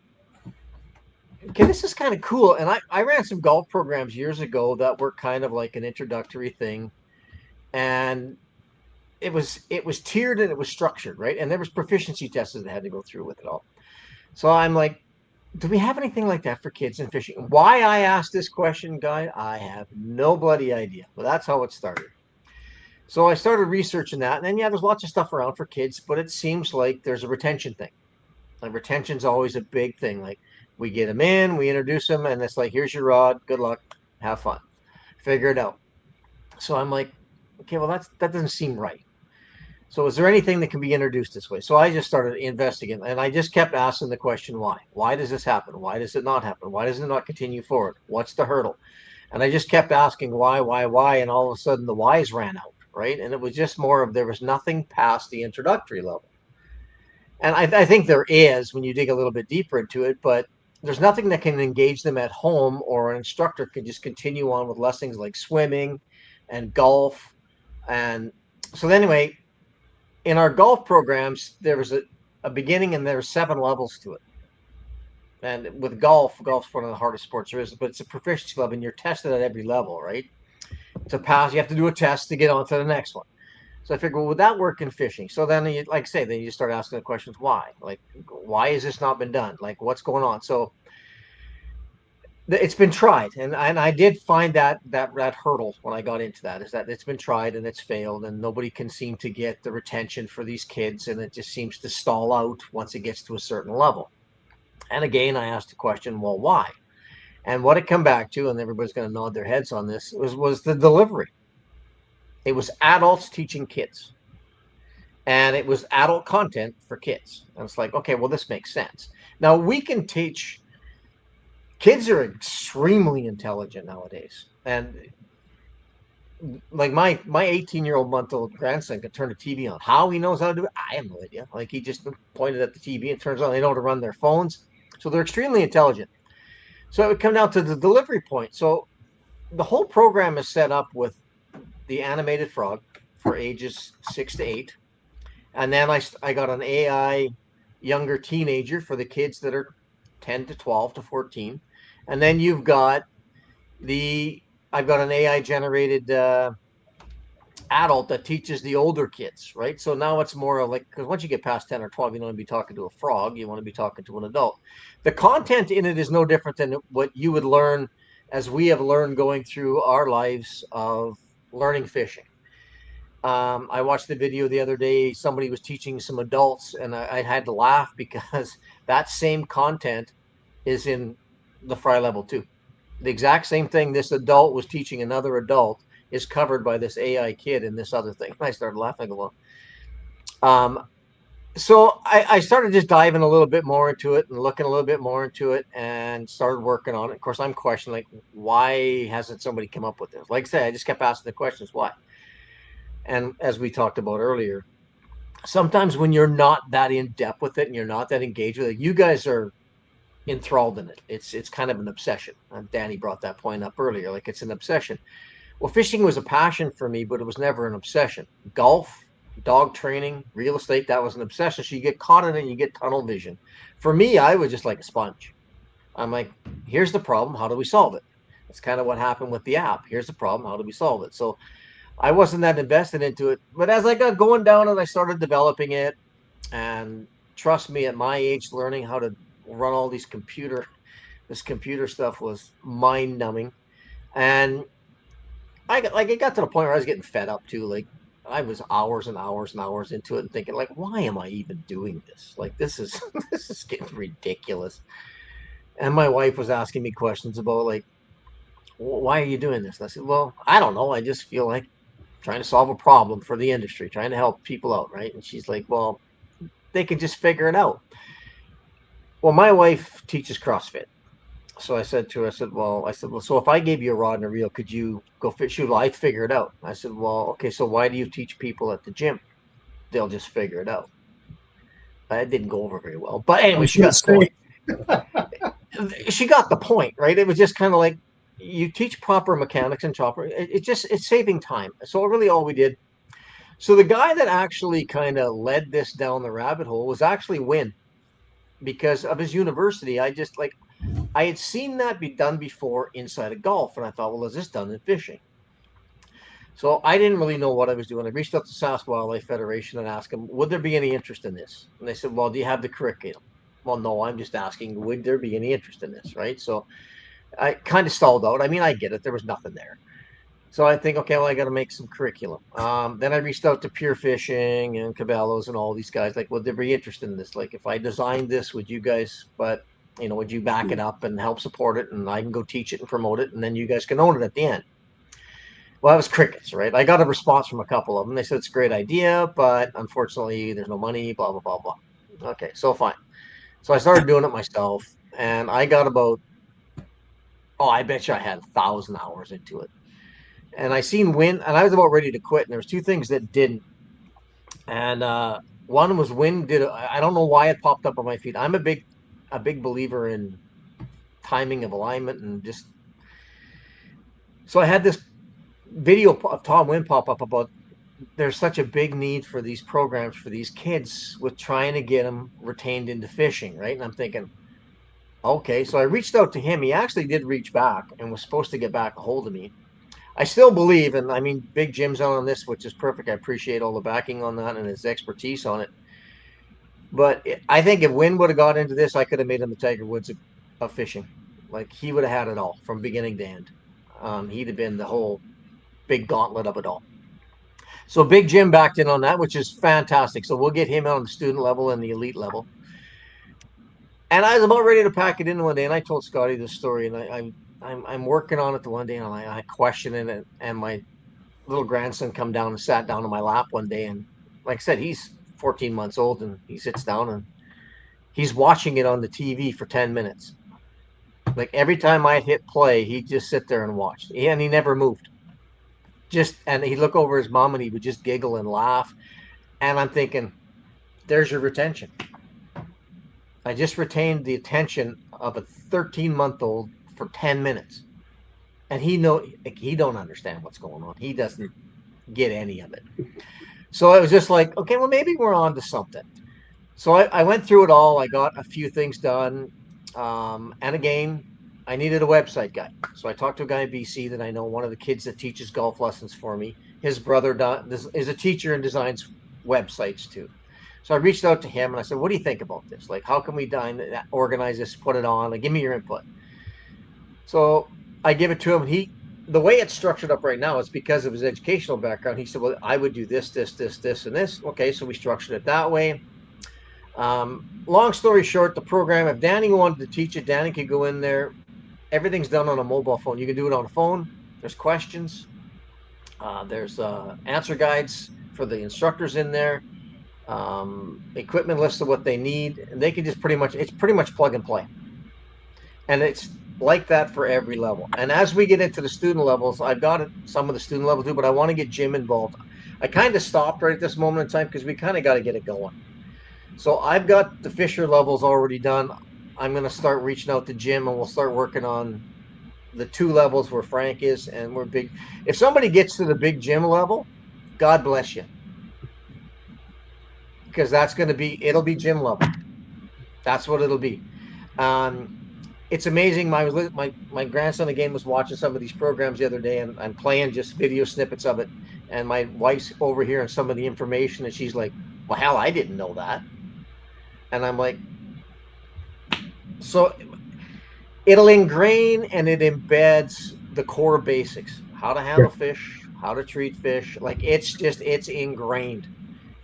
okay, this is kind of cool. And I ran some golf programs years ago that were kind of like an introductory thing. And it was tiered and it was structured, right? And there was proficiency tests that had to go through with it all. So I'm like, do we have anything like that for kids in fishing? Why I asked this question, guy, I have no bloody idea. But that's how it started. So I started researching that, and then there's lots of stuff around for kids, but it seems like there's a retention thing. Like retention's always a big thing. Like we get them in, we introduce them, and it's like, here's your rod, good luck, have fun, figure it out. So I'm like, okay, well that doesn't seem right. So is there anything that can be introduced this way? So I just started investigating, and I just kept asking the question, why? Why does this happen? Why does it not happen? Why does it not continue forward? What's the hurdle? And I just kept asking why, and all of a sudden the whys ran out, right? And it was just more of there was nothing past the introductory level. And I think there is when you dig a little bit deeper into it, but there's nothing that can engage them at home, or an instructor can just continue on with lessons like swimming and golf. And so anyway, in our golf programs, there was a beginning and there were 7 levels to it. And with golf's one of the hardest sports there is, but it's a proficiency level and you're tested at every level, right? To pass, you have to do a test to get on to the next one. So I figured, well, would that work in fishing? So then, then you start asking the questions, why? Like, why has this not been done? Like, what's going on? So it's been tried, and I did find that hurdle when I got into that, is that it's been tried and it's failed, and nobody can seem to get the retention for these kids, and it just seems to stall out once it gets to a certain level. And again, I asked the question, well, why? And what it come back to, and everybody's going to nod their heads on this, was the delivery. It was adults teaching kids, and it was adult content for kids. And it's like, okay, well, this makes sense. Now we can teach. Kids are extremely intelligent nowadays, and like my 18-year-old month-old grandson could turn the TV on. How he knows how to do it, I have no idea. Like he just pointed at the TV and turns on. They know how to run their phones, so they're extremely intelligent. So it would come down to the delivery point. So the whole program is set up with the animated frog for ages 6 to 8, and then I got an AI younger teenager for the kids that are 10 to 12 to 14. And then I've got an AI generated adult that teaches the older kids, right? So now it's more like, because once you get past 10 or 12, you don't want to be talking to a frog, you want to be talking to an adult. The content in it is no different than what you would learn as we have learned going through our lives of learning fishing. I watched the video the other day. Somebody was teaching some adults, and I had to laugh because that same content is in the fry level too. The exact same thing this adult was teaching another adult is covered by this AI kid in this other thing. I started laughing a little. So I started just diving a little bit more into it and looking a little bit more into it and started working on it. Of course, I'm questioning, like, why hasn't somebody come up with this? Like I said, I just kept asking the questions, why? And as we talked about earlier, sometimes when you're not that in depth with it and you're not that engaged with it, you guys are enthralled in it. It's kind of an obsession. Danny brought that point up earlier, like it's an obsession. Well, fishing was a passion for me, but it was never an obsession. Golf, dog training, real estate, that was an obsession. So you get caught in it and you get tunnel vision. For me, I was just like a sponge. I'm like, here's the problem, how do we solve it? That's kind of what happened with the app. Here's the problem, how do we solve it? So I wasn't that invested into it, but as I got going down and I started developing it, and trust me, at my age, learning how to run all this computer stuff was mind numbing. And it got to the point where I was getting fed up too. Like I was hours and hours and hours into it and thinking, like, why am I even doing this? Like this is this is getting ridiculous. And my wife was asking me questions about, like, why are you doing this? And I said, well, I don't know. I just feel like trying to solve a problem for the industry, trying to help people out, right? And she's like, well, they can just figure it out. Well, my wife teaches CrossFit. So I said to her, well, so if I gave you a rod and a reel, could you go fish? She, well, I'd figure it out. I said, well, okay, so why do you teach people at the gym? They'll just figure it out. It didn't go over very well. But anyway, she got the point. She got the point, right? It was just kind of like, you teach proper mechanics and chopper. It's saving time. So really all we did. So the guy that actually kind of led this down the rabbit hole was actually Wynn, because of his university. I had seen that be done before inside of golf, and I thought, well, is this done in fishing? So I didn't really know what I was doing. I reached out to Sask Wildlife Federation and asked them, would there be any interest in this? And they said, well, do you have the curriculum? Well, no, I'm just asking, would there be any interest in this, right? So I kind of stalled out. I mean, I get it. There was nothing there. So I think, okay, well, I got to make some curriculum. Then I reached out to Pure Fishing and Cabela's and all these guys. Like, would they be interested in this? Like, if I designed this, would you guys? But would you back it up and help support it? And I can go teach it and promote it, and then you guys can own it at the end. Well, that was crickets, right? I got a response from a couple of them. They said it's a great idea, but unfortunately, there's no money. Blah blah blah blah. Okay, so fine. So I started doing it myself, and I got about I bet you I had 1,000 hours into it. And I seen wind, and I was about ready to quit. And there was two things that didn't. And one was wind did. I don't know why it popped up on my feed. I'm a big believer in timing of alignment and just. So I had this video of Tom Wynn pop up about there's such a big need for these programs for these kids with trying to get them retained into fishing, right? And I'm thinking, okay. So I reached out to him. He actually did reach back and was supposed to get back a hold of me. I still believe, and I mean, Big Jim's on this, which is perfect. I appreciate all the backing on that and his expertise on it. But I think if Wynn would have got into this, I could have made him the Tiger Woods of fishing. Like, he would have had it all from beginning to end. He'd have been the whole big gauntlet of it all. So Big Jim backed in on that, which is fantastic. So we'll get him on the student level and the elite level. And I was about ready to pack it in one day, and I told Scotty this story, and I'm working on it the one day, and I question it, and my little grandson come down and sat down on my lap one day, and like I said, he's 14 months old, and he sits down and he's watching it on the TV for 10 minutes. Like, every time I hit play, he'd just sit there and watch, and he never moved. And he'd look over his mom and he would just giggle and laugh. And I'm thinking, there's your retention. I just retained the attention of a 13-month-old for 10 minutes. And he don't understand what's going on. He doesn't get any of it. So it was just like, okay, well, maybe we're on to something. So I went through it all. I got a few things done. And again, I needed a website guy. So I talked to a guy in BC that I know, one of the kids that teaches golf lessons for me. His brother is a teacher and designs websites too. So I reached out to him and I said, what do you think about this? Like, how can we organize this, put it on? Like, give me your input. So I give it to him. The way it's structured up right now is because of his educational background. He said, well, I would do this, this, this, this, and this. Okay, so we structured it that way. Long story short, the program, if Danny wanted to teach it, Danny could go in there. Everything's done on a mobile phone. You can do it on a phone. There's questions. There's answer guides for the instructors in there. Equipment list of what they need. And they can just it's pretty much plug and play. And it's like that for every level. And as we get into the student levels, I've got some of the student levels too, but I want to get Jim involved. I kind of stopped right at this moment in time because we kind of got to get it going. So I've got the Fisher levels already done. I'm going to start reaching out to Jim, and we'll start working on the 2 levels where Frank is, and we're big. If somebody gets to the Big Jim level, God bless you. Because it'll be Jim level. That's what it'll be. It's amazing. My grandson again was watching some of these programs the other day, and I'm playing just video snippets of it. And my wife's over here and some of the information, and she's like, well, hell, I didn't know that. And I'm like, so it'll ingrain and it embeds the core basics: how to handle fish, how to treat fish. Like, it's ingrained.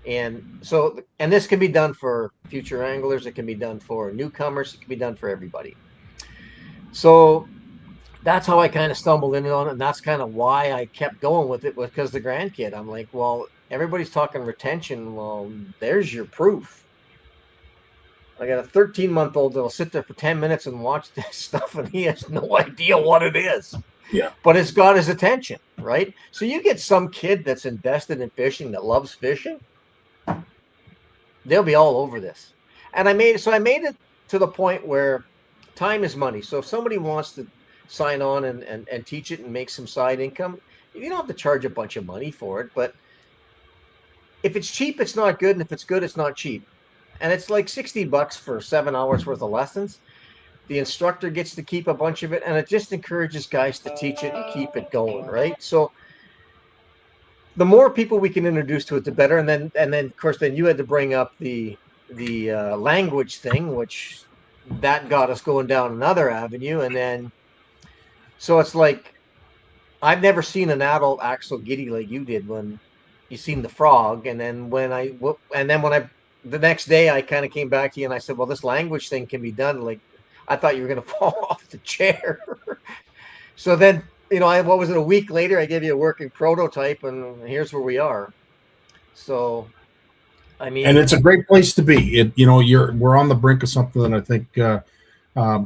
And so, and this can be done for future anglers. It can be done for newcomers. It can be done for everybody. So that's how I kind of stumbled in on it. And that's kind of why I kept going with it, was because the grandkid. I'm like, well, everybody's talking retention. Well, there's your proof. I got a 13-month-old that'll sit there for 10 minutes and watch this stuff, and he has no idea what it is. Yeah. But it's got his attention, right? So you get some kid that's invested in fishing, that loves fishing, they'll be all over this. And I made it to the point where time is money. So if somebody wants to sign on and teach it and make some side income, you don't have to charge a bunch of money for it. But if it's cheap, it's not good. And if it's good, it's not cheap. And it's like $60 for 7 hours worth of lessons. The instructor gets to keep a bunch of it, and it just encourages guys to teach it and keep it going, right? So the more people we can introduce to it, the better. And then of course, then you had to bring up the language thing, which that got us going down another avenue. And then, so it's like, I've never seen an adult act so giddy like you did when you seen the frog. And then when the next day I kind of came back to you and I said, well, this language thing can be done. Like, I thought you were going to fall off the chair. So then, what was it? A week later, I gave you a working prototype, and here's where we are. So, I mean, and it's a great place to be. We're on the brink of something that I think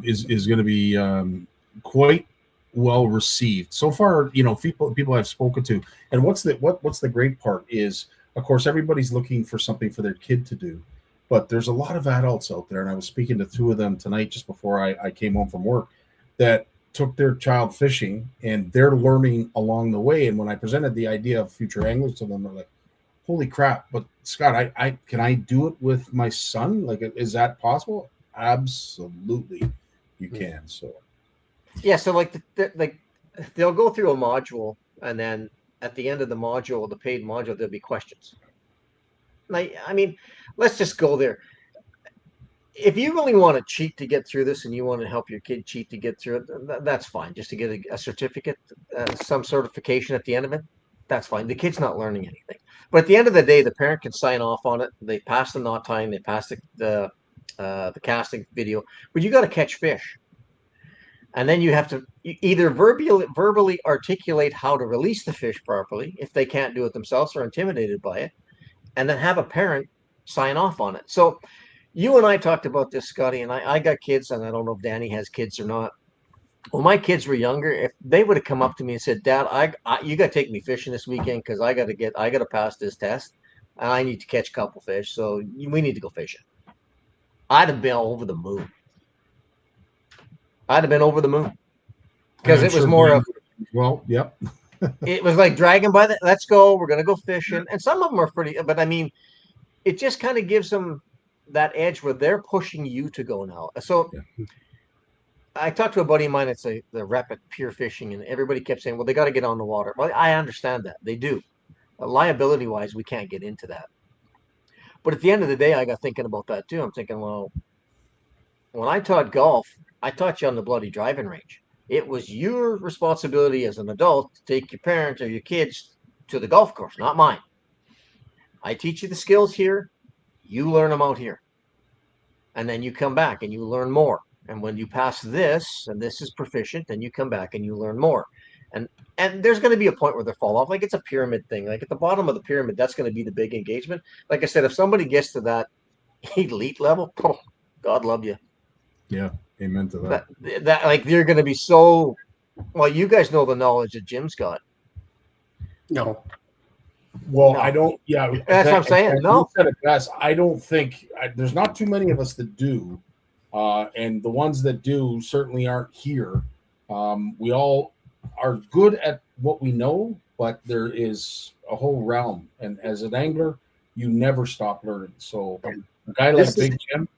is going to be quite well received so far. People I've spoken to, and what's the great part is, of course, everybody's looking for something for their kid to do, but there's a lot of adults out there, and I was speaking to two of them tonight just before I came home from work, that took their child fishing, and they're learning along the way. And when I presented the idea of future anglers to them, they're like, holy crap, but Scott, I can I do it with my son? Like, is that possible? Absolutely, you can. So yeah, so like they'll go through a module, and then at the end of the module, the paid module, there'll be questions. Like, I mean, let's just go there. If you really want to cheat to get through this, and you want to help your kid cheat to get through it, that's fine. Just to get a certificate, some certification at the end of it, that's fine. The kid's not learning anything. But at the end of the day, the parent can sign off on it. They pass the knot tying, they pass the casting video, but you got to catch fish. And then you have to either verbally articulate how to release the fish properly if they can't do it themselves or intimidated by it, and then have a parent sign off on it. So you and I talked about this, Scotty, and I got kids, and I don't know if Danny has kids or not. When my kids were younger, if they would have come up to me and said, Dad, you got to take me fishing this weekend because I got to pass this test, and I need to catch a couple fish, so we need to go fishing, I'd have been over the moon. Because it was more of, well, yep. It was like dragging by the, let's go, we're going to go fishing. And some of them are pretty, but I mean, it just kind of gives them that edge where they're pushing you to go now. So yeah. I talked to a buddy of mine that's the rep at Pure Fishing, and everybody kept saying, well, they got to get on the water. Well, I understand that. They do. Liability-wise, we can't get into that. But at the end of the day, I got thinking about that too. I'm thinking, well, when I taught golf, I taught you on the bloody driving range. It was your responsibility as an adult to take your parents or your kids to the golf course, not mine. I teach you the skills here. You learn them out here. And then you come back and you learn more. And when you pass this, and this is proficient, then you come back and you learn more. And there's going to be a point where they fall off. Like, it's a pyramid thing. Like, at the bottom of the pyramid, that's going to be the big engagement. Like I said, if somebody gets to that elite level, oh, God love you. Yeah, amen to that. That like, you're going to be so, well, you guys know the knowledge that Jim's got. No. Well, No. I don't. Yeah, that's what I'm saying. No, said it best. I don't think there's not too many of us that do, and the ones that do certainly aren't here. We all are good at what we know, but there is a whole realm, and as an angler, you never stop learning. So a guy like Big Jim,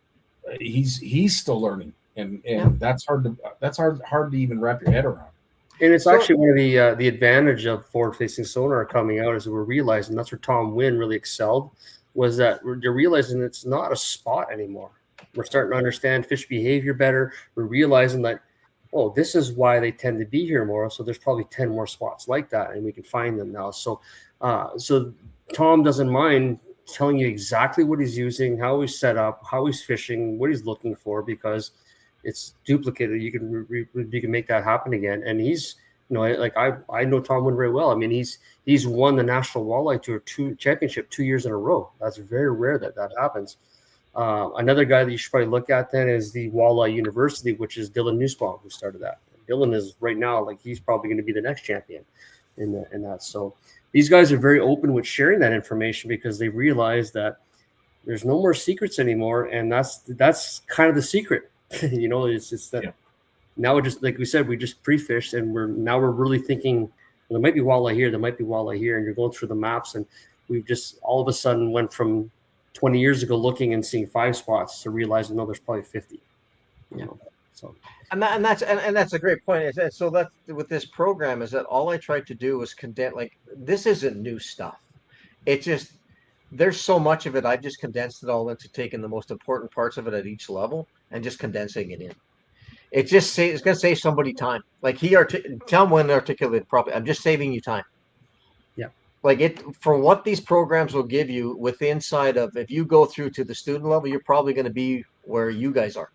he's still learning, and yeah. that's hard to even wrap your head around. And it's actually one of the advantage of forward-facing sonar coming out, is we're realizing, that's where Tom Wynn really excelled, was that you're realizing it's not a spot anymore. We're starting to understand fish behavior better. We're realizing that, oh, this is why they tend to be here more. So there's probably 10 more spots like that, and we can find them now. So Tom doesn't mind telling you exactly what he's using, how he's set up, how he's fishing, what he's looking for, because it's duplicated. You can make that happen again. And he's, like I know Tom Wynn very well. I mean, he's won the National Walleye Tour championship 2 years in a row. That's very rare that happens. Another guy that you should probably look at then is the Walleye University, which is Dylan Nussbaum, who started that. Dylan is right now, like, he's probably going to be the next champion in that. So these guys are very open with sharing that information, because they realize that there's no more secrets anymore, and that's kind of the secret. It's that. Yeah. Now we're just, like we said, we just pre-fished, and we're really thinking, well, there might be walleye here, there might be walleye here, and you're going through the maps, and we've just all of a sudden went from 20 years ago looking and seeing 5 spots to realizing, no, there's probably 50. So And that's a great point. So that's with this program is that all I tried to do was condense. Like this isn't new stuff. It just there's so much of it. I've just condensed it all into taking the most important parts of it at each level and just condensing it in. It's gonna save somebody time. Like tell him when to articulate it properly. I'm just saving you time. Yeah. Like for what these programs will give you with inside of if you go through to the student level, you're probably going to be where you guys are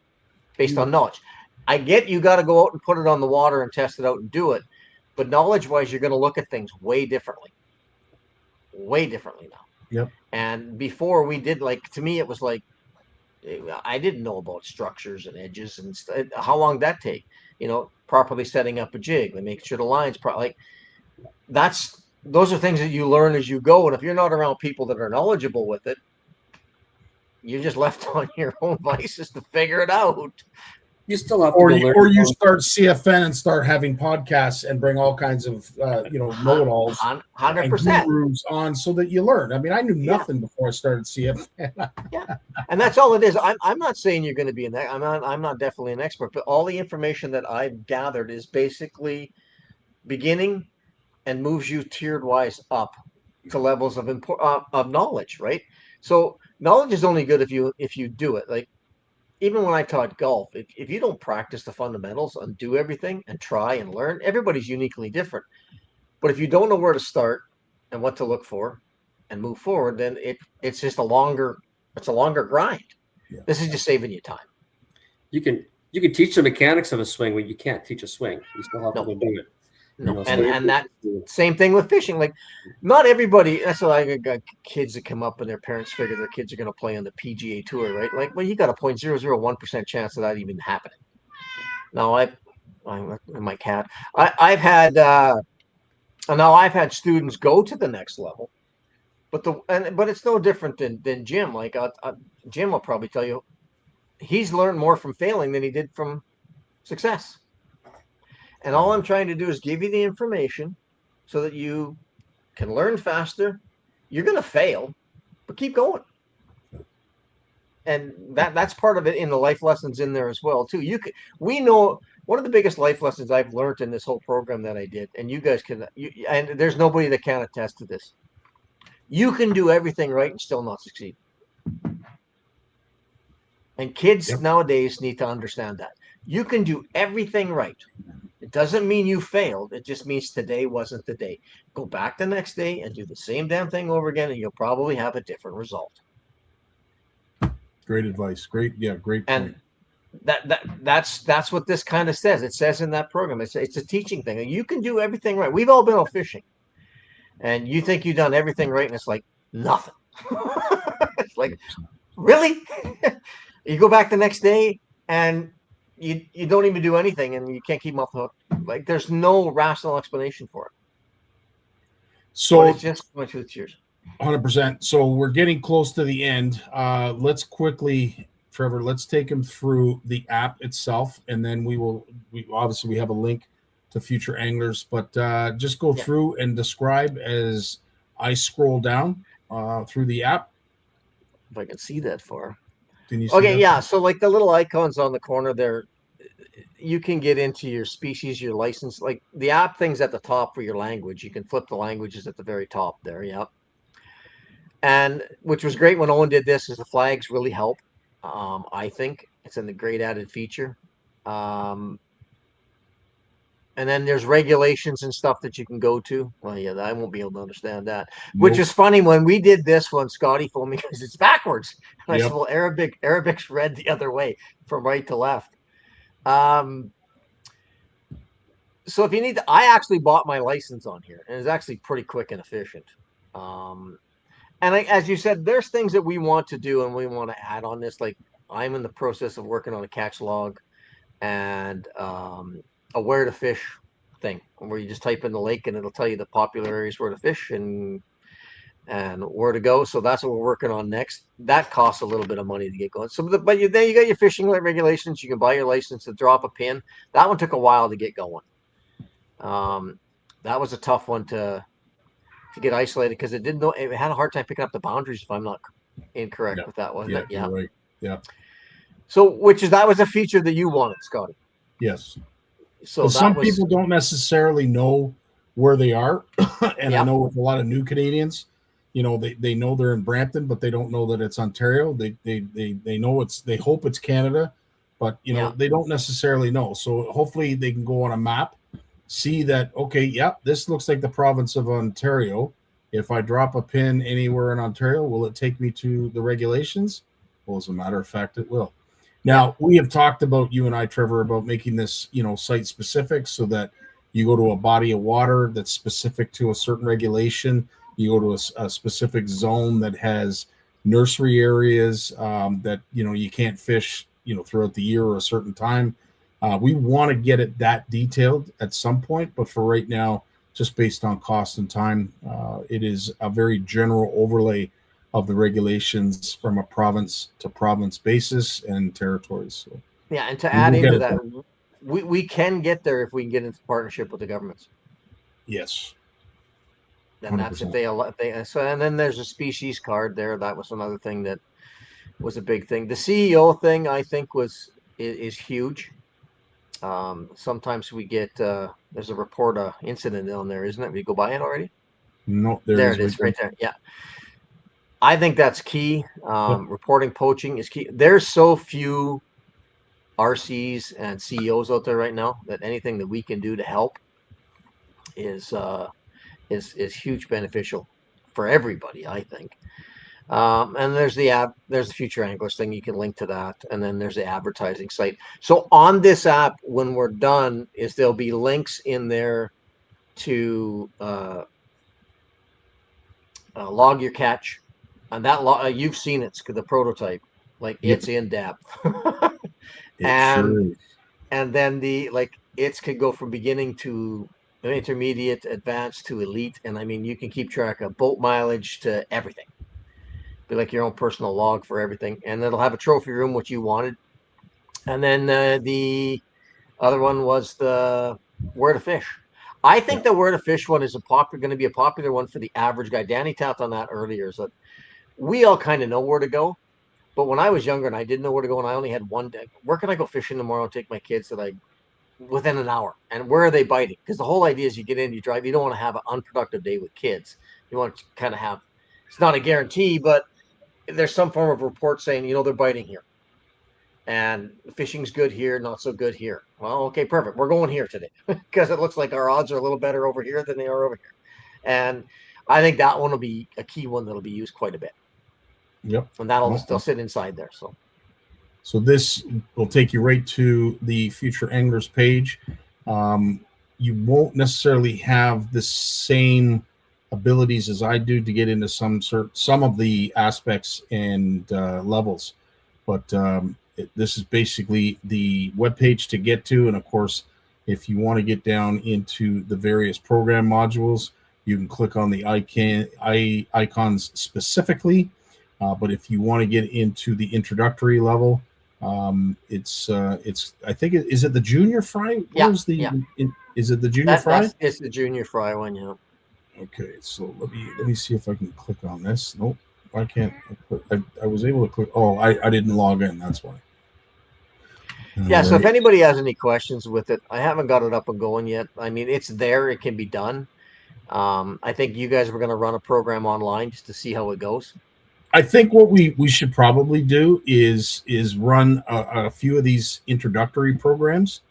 based on knowledge. I get you got to go out and put it on the water and test it out and do it, but knowledge wise, you're going to look at things way differently now. Yep. And before we did, like, to me, it was like, I didn't know about structures and edges and how long that take, properly setting up a jig and making sure the lines like those are things that you learn as you go. And if you're not around people that are knowledgeable with it, you're just left on your own vices to figure it out. You still have to or go you, learn or you your own- start CFN and start having podcasts and bring all kinds of know-it-alls and 100%. gurus on so that you learn. I mean, I knew nothing before I started CFN. And that's all it is. I'm not saying you're going to be I'm not definitely an expert, but all the information that I've gathered is basically beginning and moves you tiered wise up to levels of knowledge, right? So knowledge is only good if you do it. Like even when I taught golf, if you don't practice the fundamentals and do everything and try and learn, everybody's uniquely different. But if you don't know where to start and what to look for and move forward, then it's just a longer grind. Yeah. This is just saving you time. You can teach the mechanics of a swing, but you can't teach a swing. You still have to go do it. No, and that same thing with fishing. Like, not everybody. That's why I got kids that come up and their parents figure their kids are going to play on the PGA Tour, right? Like, well, you got a 0.001% chance of that even happening. Now, my cat. I've had students go to the next level, but it's no different than Jim. Like, Jim will probably tell you, he's learned more from failing than he did from success. And all I'm trying to do is give you the information so that you can learn faster. You're going to fail, but keep going. And that's part of it in the life lessons in there as well, too. We know one of the biggest life lessons I've learned in this whole program that I did, and you guys and there's nobody that can attest to this. You can do everything right and still not succeed. And kids nowadays need to understand that. You can do everything right. It doesn't mean you failed. It just means today wasn't the day. Go back the next day and do the same damn thing over again, and you'll probably have a different result. Great advice. Great point. And that's what this kind of says. It says in that program, it's a teaching thing. You can do everything right. We've all been out fishing, and you think you've done everything right, and it's like nothing. It's like, really? You go back the next day and you don't even do anything and you can't keep them off the hook. Like, there's no rational explanation for it. So but it's just going through the tears. 100%. So we're getting close to the end. Let's quickly, Trevor, let's take him through the app itself, and then we obviously we have a link to future anglers, but just go through and describe as I scroll down through the app. If I can see that far. Can you see okay, that? Yeah. So like the little icons on the corner there, you can get into your species, your license. Like the app thing's at the top for your language. You can flip the languages at the very top there. Yep. And which was great when Owen did this, is the flags really help. I think it's a great added feature. And then there's regulations and stuff that you can go to. Well, yeah, I won't be able to understand that. Nope. Which is funny, when we did this one, Scotty told me because it's backwards. And I said, well, Arabic's read the other way from right to left. So if you need to, I actually bought my license on here, and it's actually pretty quick and efficient. And as you said, there's things that we want to do and we want to add on this. Like I'm in the process of working on a catch log and a where to fish thing, where you just type in the lake and it'll tell you the popular areas where to fish and where to go. So that's what we're working on next. That costs a little bit of money to get going. So, but then you got your fishing regulations. You can buy your license to drop a pin. That one took a while to get going. That was a tough one to get isolated because it had a hard time picking up the boundaries, if I'm not incorrect with that one. Yeah. Right. Yeah. So, that was a feature that you wanted, Scotty. Yes. So But that some was people don't necessarily know where they are. And I Yep. know with a lot of new Canadians, they know they're in Brampton, but they don't know that it's Ontario. They know they hope it's Canada, but Yeah. they don't necessarily know. So hopefully they can go on a map, see that, okay, yeah, this looks like the province of Ontario. If I drop a pin anywhere in Ontario, will it take me to the regulations? Well, as a matter of fact, it will. Now, we have talked about, you and I, Trevor, about making this, site specific so that you go to a body of water that's specific to a certain regulation. You go to a specific zone that has nursery areas that, you can't fish, throughout the year or a certain time. We want to get it that detailed at some point, but for right now, just based on cost and time, it is a very general overlay of the regulations from a province to province basis and territories. So Yeah, and to we add will get into it that, there. we can get there if we can get into partnership with the governments. Yes, Then that's if 100%. they so. And then there's a species card there. That was another thing that was a big thing. The CEO thing, I think, is huge. Sometimes we get there's a report incident on there, isn't it? We go by it already. No, there There is it is, right right there. Yeah, I think that's key. Yep. Reporting poaching is key. There's so few RCs and CEOs out there right now that anything that we can do to help is huge beneficial for everybody, I think. And there's there's the Future Anglers thing. You can link to that, and then there's the advertising site. So on this app, when we're done, there'll be links in there to log your catch, and that you've seen it, the prototype, like Yep. it's in depth. It and sure is. and then it could go from beginning to intermediate, advanced to elite, and I mean you can keep track of boat mileage to everything. Be like your own personal log for everything, and it'll have a trophy room, which you wanted. And then the other one was the where to fish. I think the where to fish one is going to be a popular one for the average guy. Danny tapped on that earlier. So we all kind of know where to go. But when I was younger and I didn't know where to go, and I only had one day, where can I go fishing tomorrow and take my kids within an hour? And where are they biting? Because the whole idea is you get in, you drive. You don't want to have an unproductive day with kids. You want to kind of have. It's not a guarantee, but there's some form of report saying they're biting here, and fishing's good here, not so good here. Well, okay, perfect. We're going here today because it looks like our odds are a little better over here than they are over here, and I think that one will be a key one that'll be used quite a bit. Yep. And that'll still sit inside there. So this will take you right to the Future Anglers page. You won't necessarily have the same abilities as I do to get into some of the aspects and levels, but this is basically the webpage to get to. And of course, if you want to get down into the various program modules, you can click on the icons specifically. But if you want to get into the introductory level, it's I think is it the junior fry? Is it the junior fry? It's the junior fry one, yeah. Okay, so let me see if I can click on this. Nope, I can't. I was able to click. Oh, I didn't log in. That's why. Yeah. So if anybody has any questions with it, I haven't got it up and going yet. I mean, it's there. It can be done. I think you guys were going to run a program online just to see how it goes. I think what we should probably do is run a few of these introductory programs,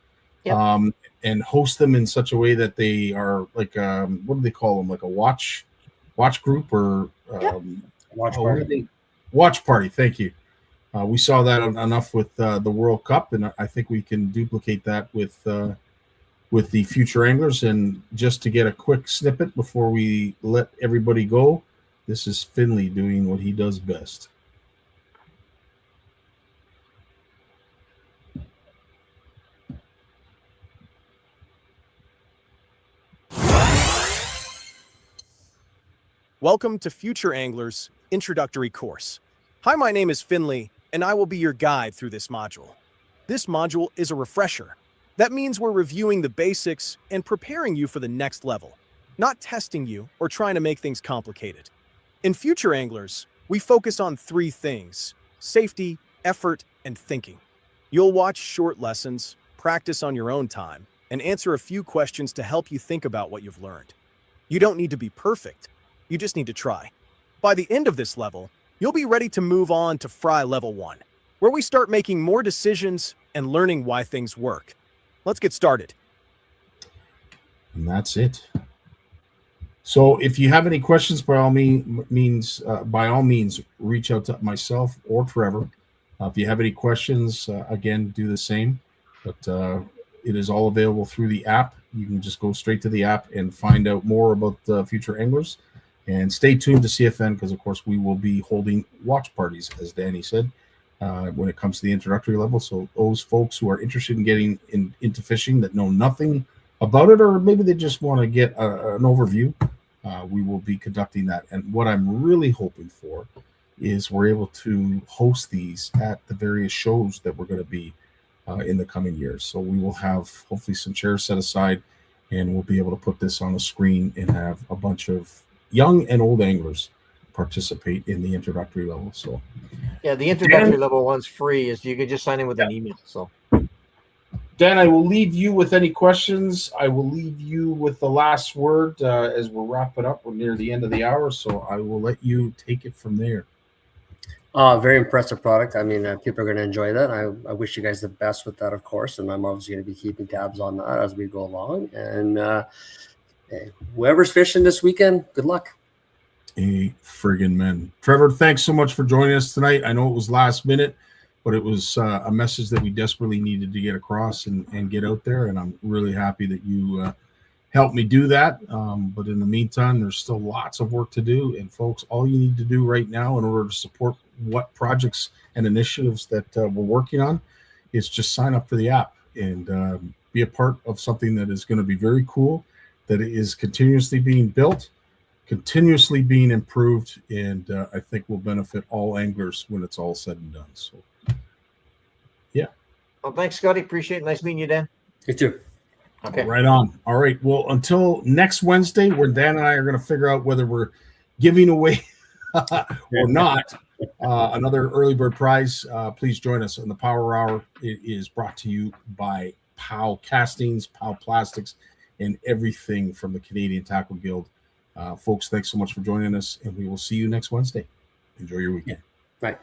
and host them in such a way that they are like what do they call them? Like a watch group or Watch party. Watch party. Thank you. We saw that enough with the World Cup, and I think we can duplicate that with the Future Anglers. And just to get a quick snippet before we let everybody go. This is Finley doing what he does best. Welcome to Future Anglers Introductory Course. Hi, my name is Finley, and I will be your guide through this module. This module is a refresher. That means we're reviewing the basics and preparing you for the next level, not testing you or trying to make things complicated. In Future Anglers, we focus on three things: safety, effort, and thinking. You'll watch short lessons, practice on your own time, and answer a few questions to help you think about what you've learned. You don't need to be perfect. You just need to try. By the end of this level, you'll be ready to move on to Fry Level 1, where we start making more decisions and learning why things work. Let's get started. And that's it. So if you have any questions, by all means, reach out to myself or Trevor. If you have any questions, again, do the same. But it is all available through the app. You can just go straight to the app and find out more about future anglers. And stay tuned to CFN because, of course, we will be holding watch parties, as Danny said, when it comes to the introductory level. So those folks who are interested in getting into fishing that know nothing about it, or maybe they just want to get an overview, we will be conducting that. And what I'm really hoping for is we're able to host these at the various shows that we're going to be in the coming years. So we will have hopefully some chairs set aside, and we'll be able to put this on a screen and have a bunch of young and old anglers participate in the introductory level. So yeah, the introductory level one's free. Is you can just sign in with an email. So Dan, I will leave you with any questions. I will leave you with the last word as we're wrapping up. We're near the end of the hour, so I will let you take it from there. Very impressive product. I mean, people are going to enjoy that. I wish you guys the best with that, of course, and I'm obviously going to be keeping tabs on that as we go along. And whoever's fishing this weekend, good luck. A friggin' men. Trevor, thanks so much for joining us tonight. I know it was last minute, but it was a message that we desperately needed to get across and get out there. And I'm really happy that you helped me do that. But in the meantime, there's still lots of work to do. And folks, all you need to do right now in order to support what projects and initiatives that we're working on is just sign up for the app and be a part of something that is going to be very cool, that is continuously being built, continuously being improved, and I think will benefit all anglers when it's all said and done. So, yeah. Well, thanks, Scotty. Appreciate it. Nice meeting you, Dan. You too. Okay. Right on. All right. Well, until next Wednesday, where Dan and I are going to figure out whether we're giving away or not another early bird prize, please join us on the POW'er Hour. It is brought to you by POW Castings, POW Plastics, and everything from the Canadian Tackle Guild. Folks, thanks so much for joining us, and we will see you next Wednesday. Enjoy your weekend. Bye.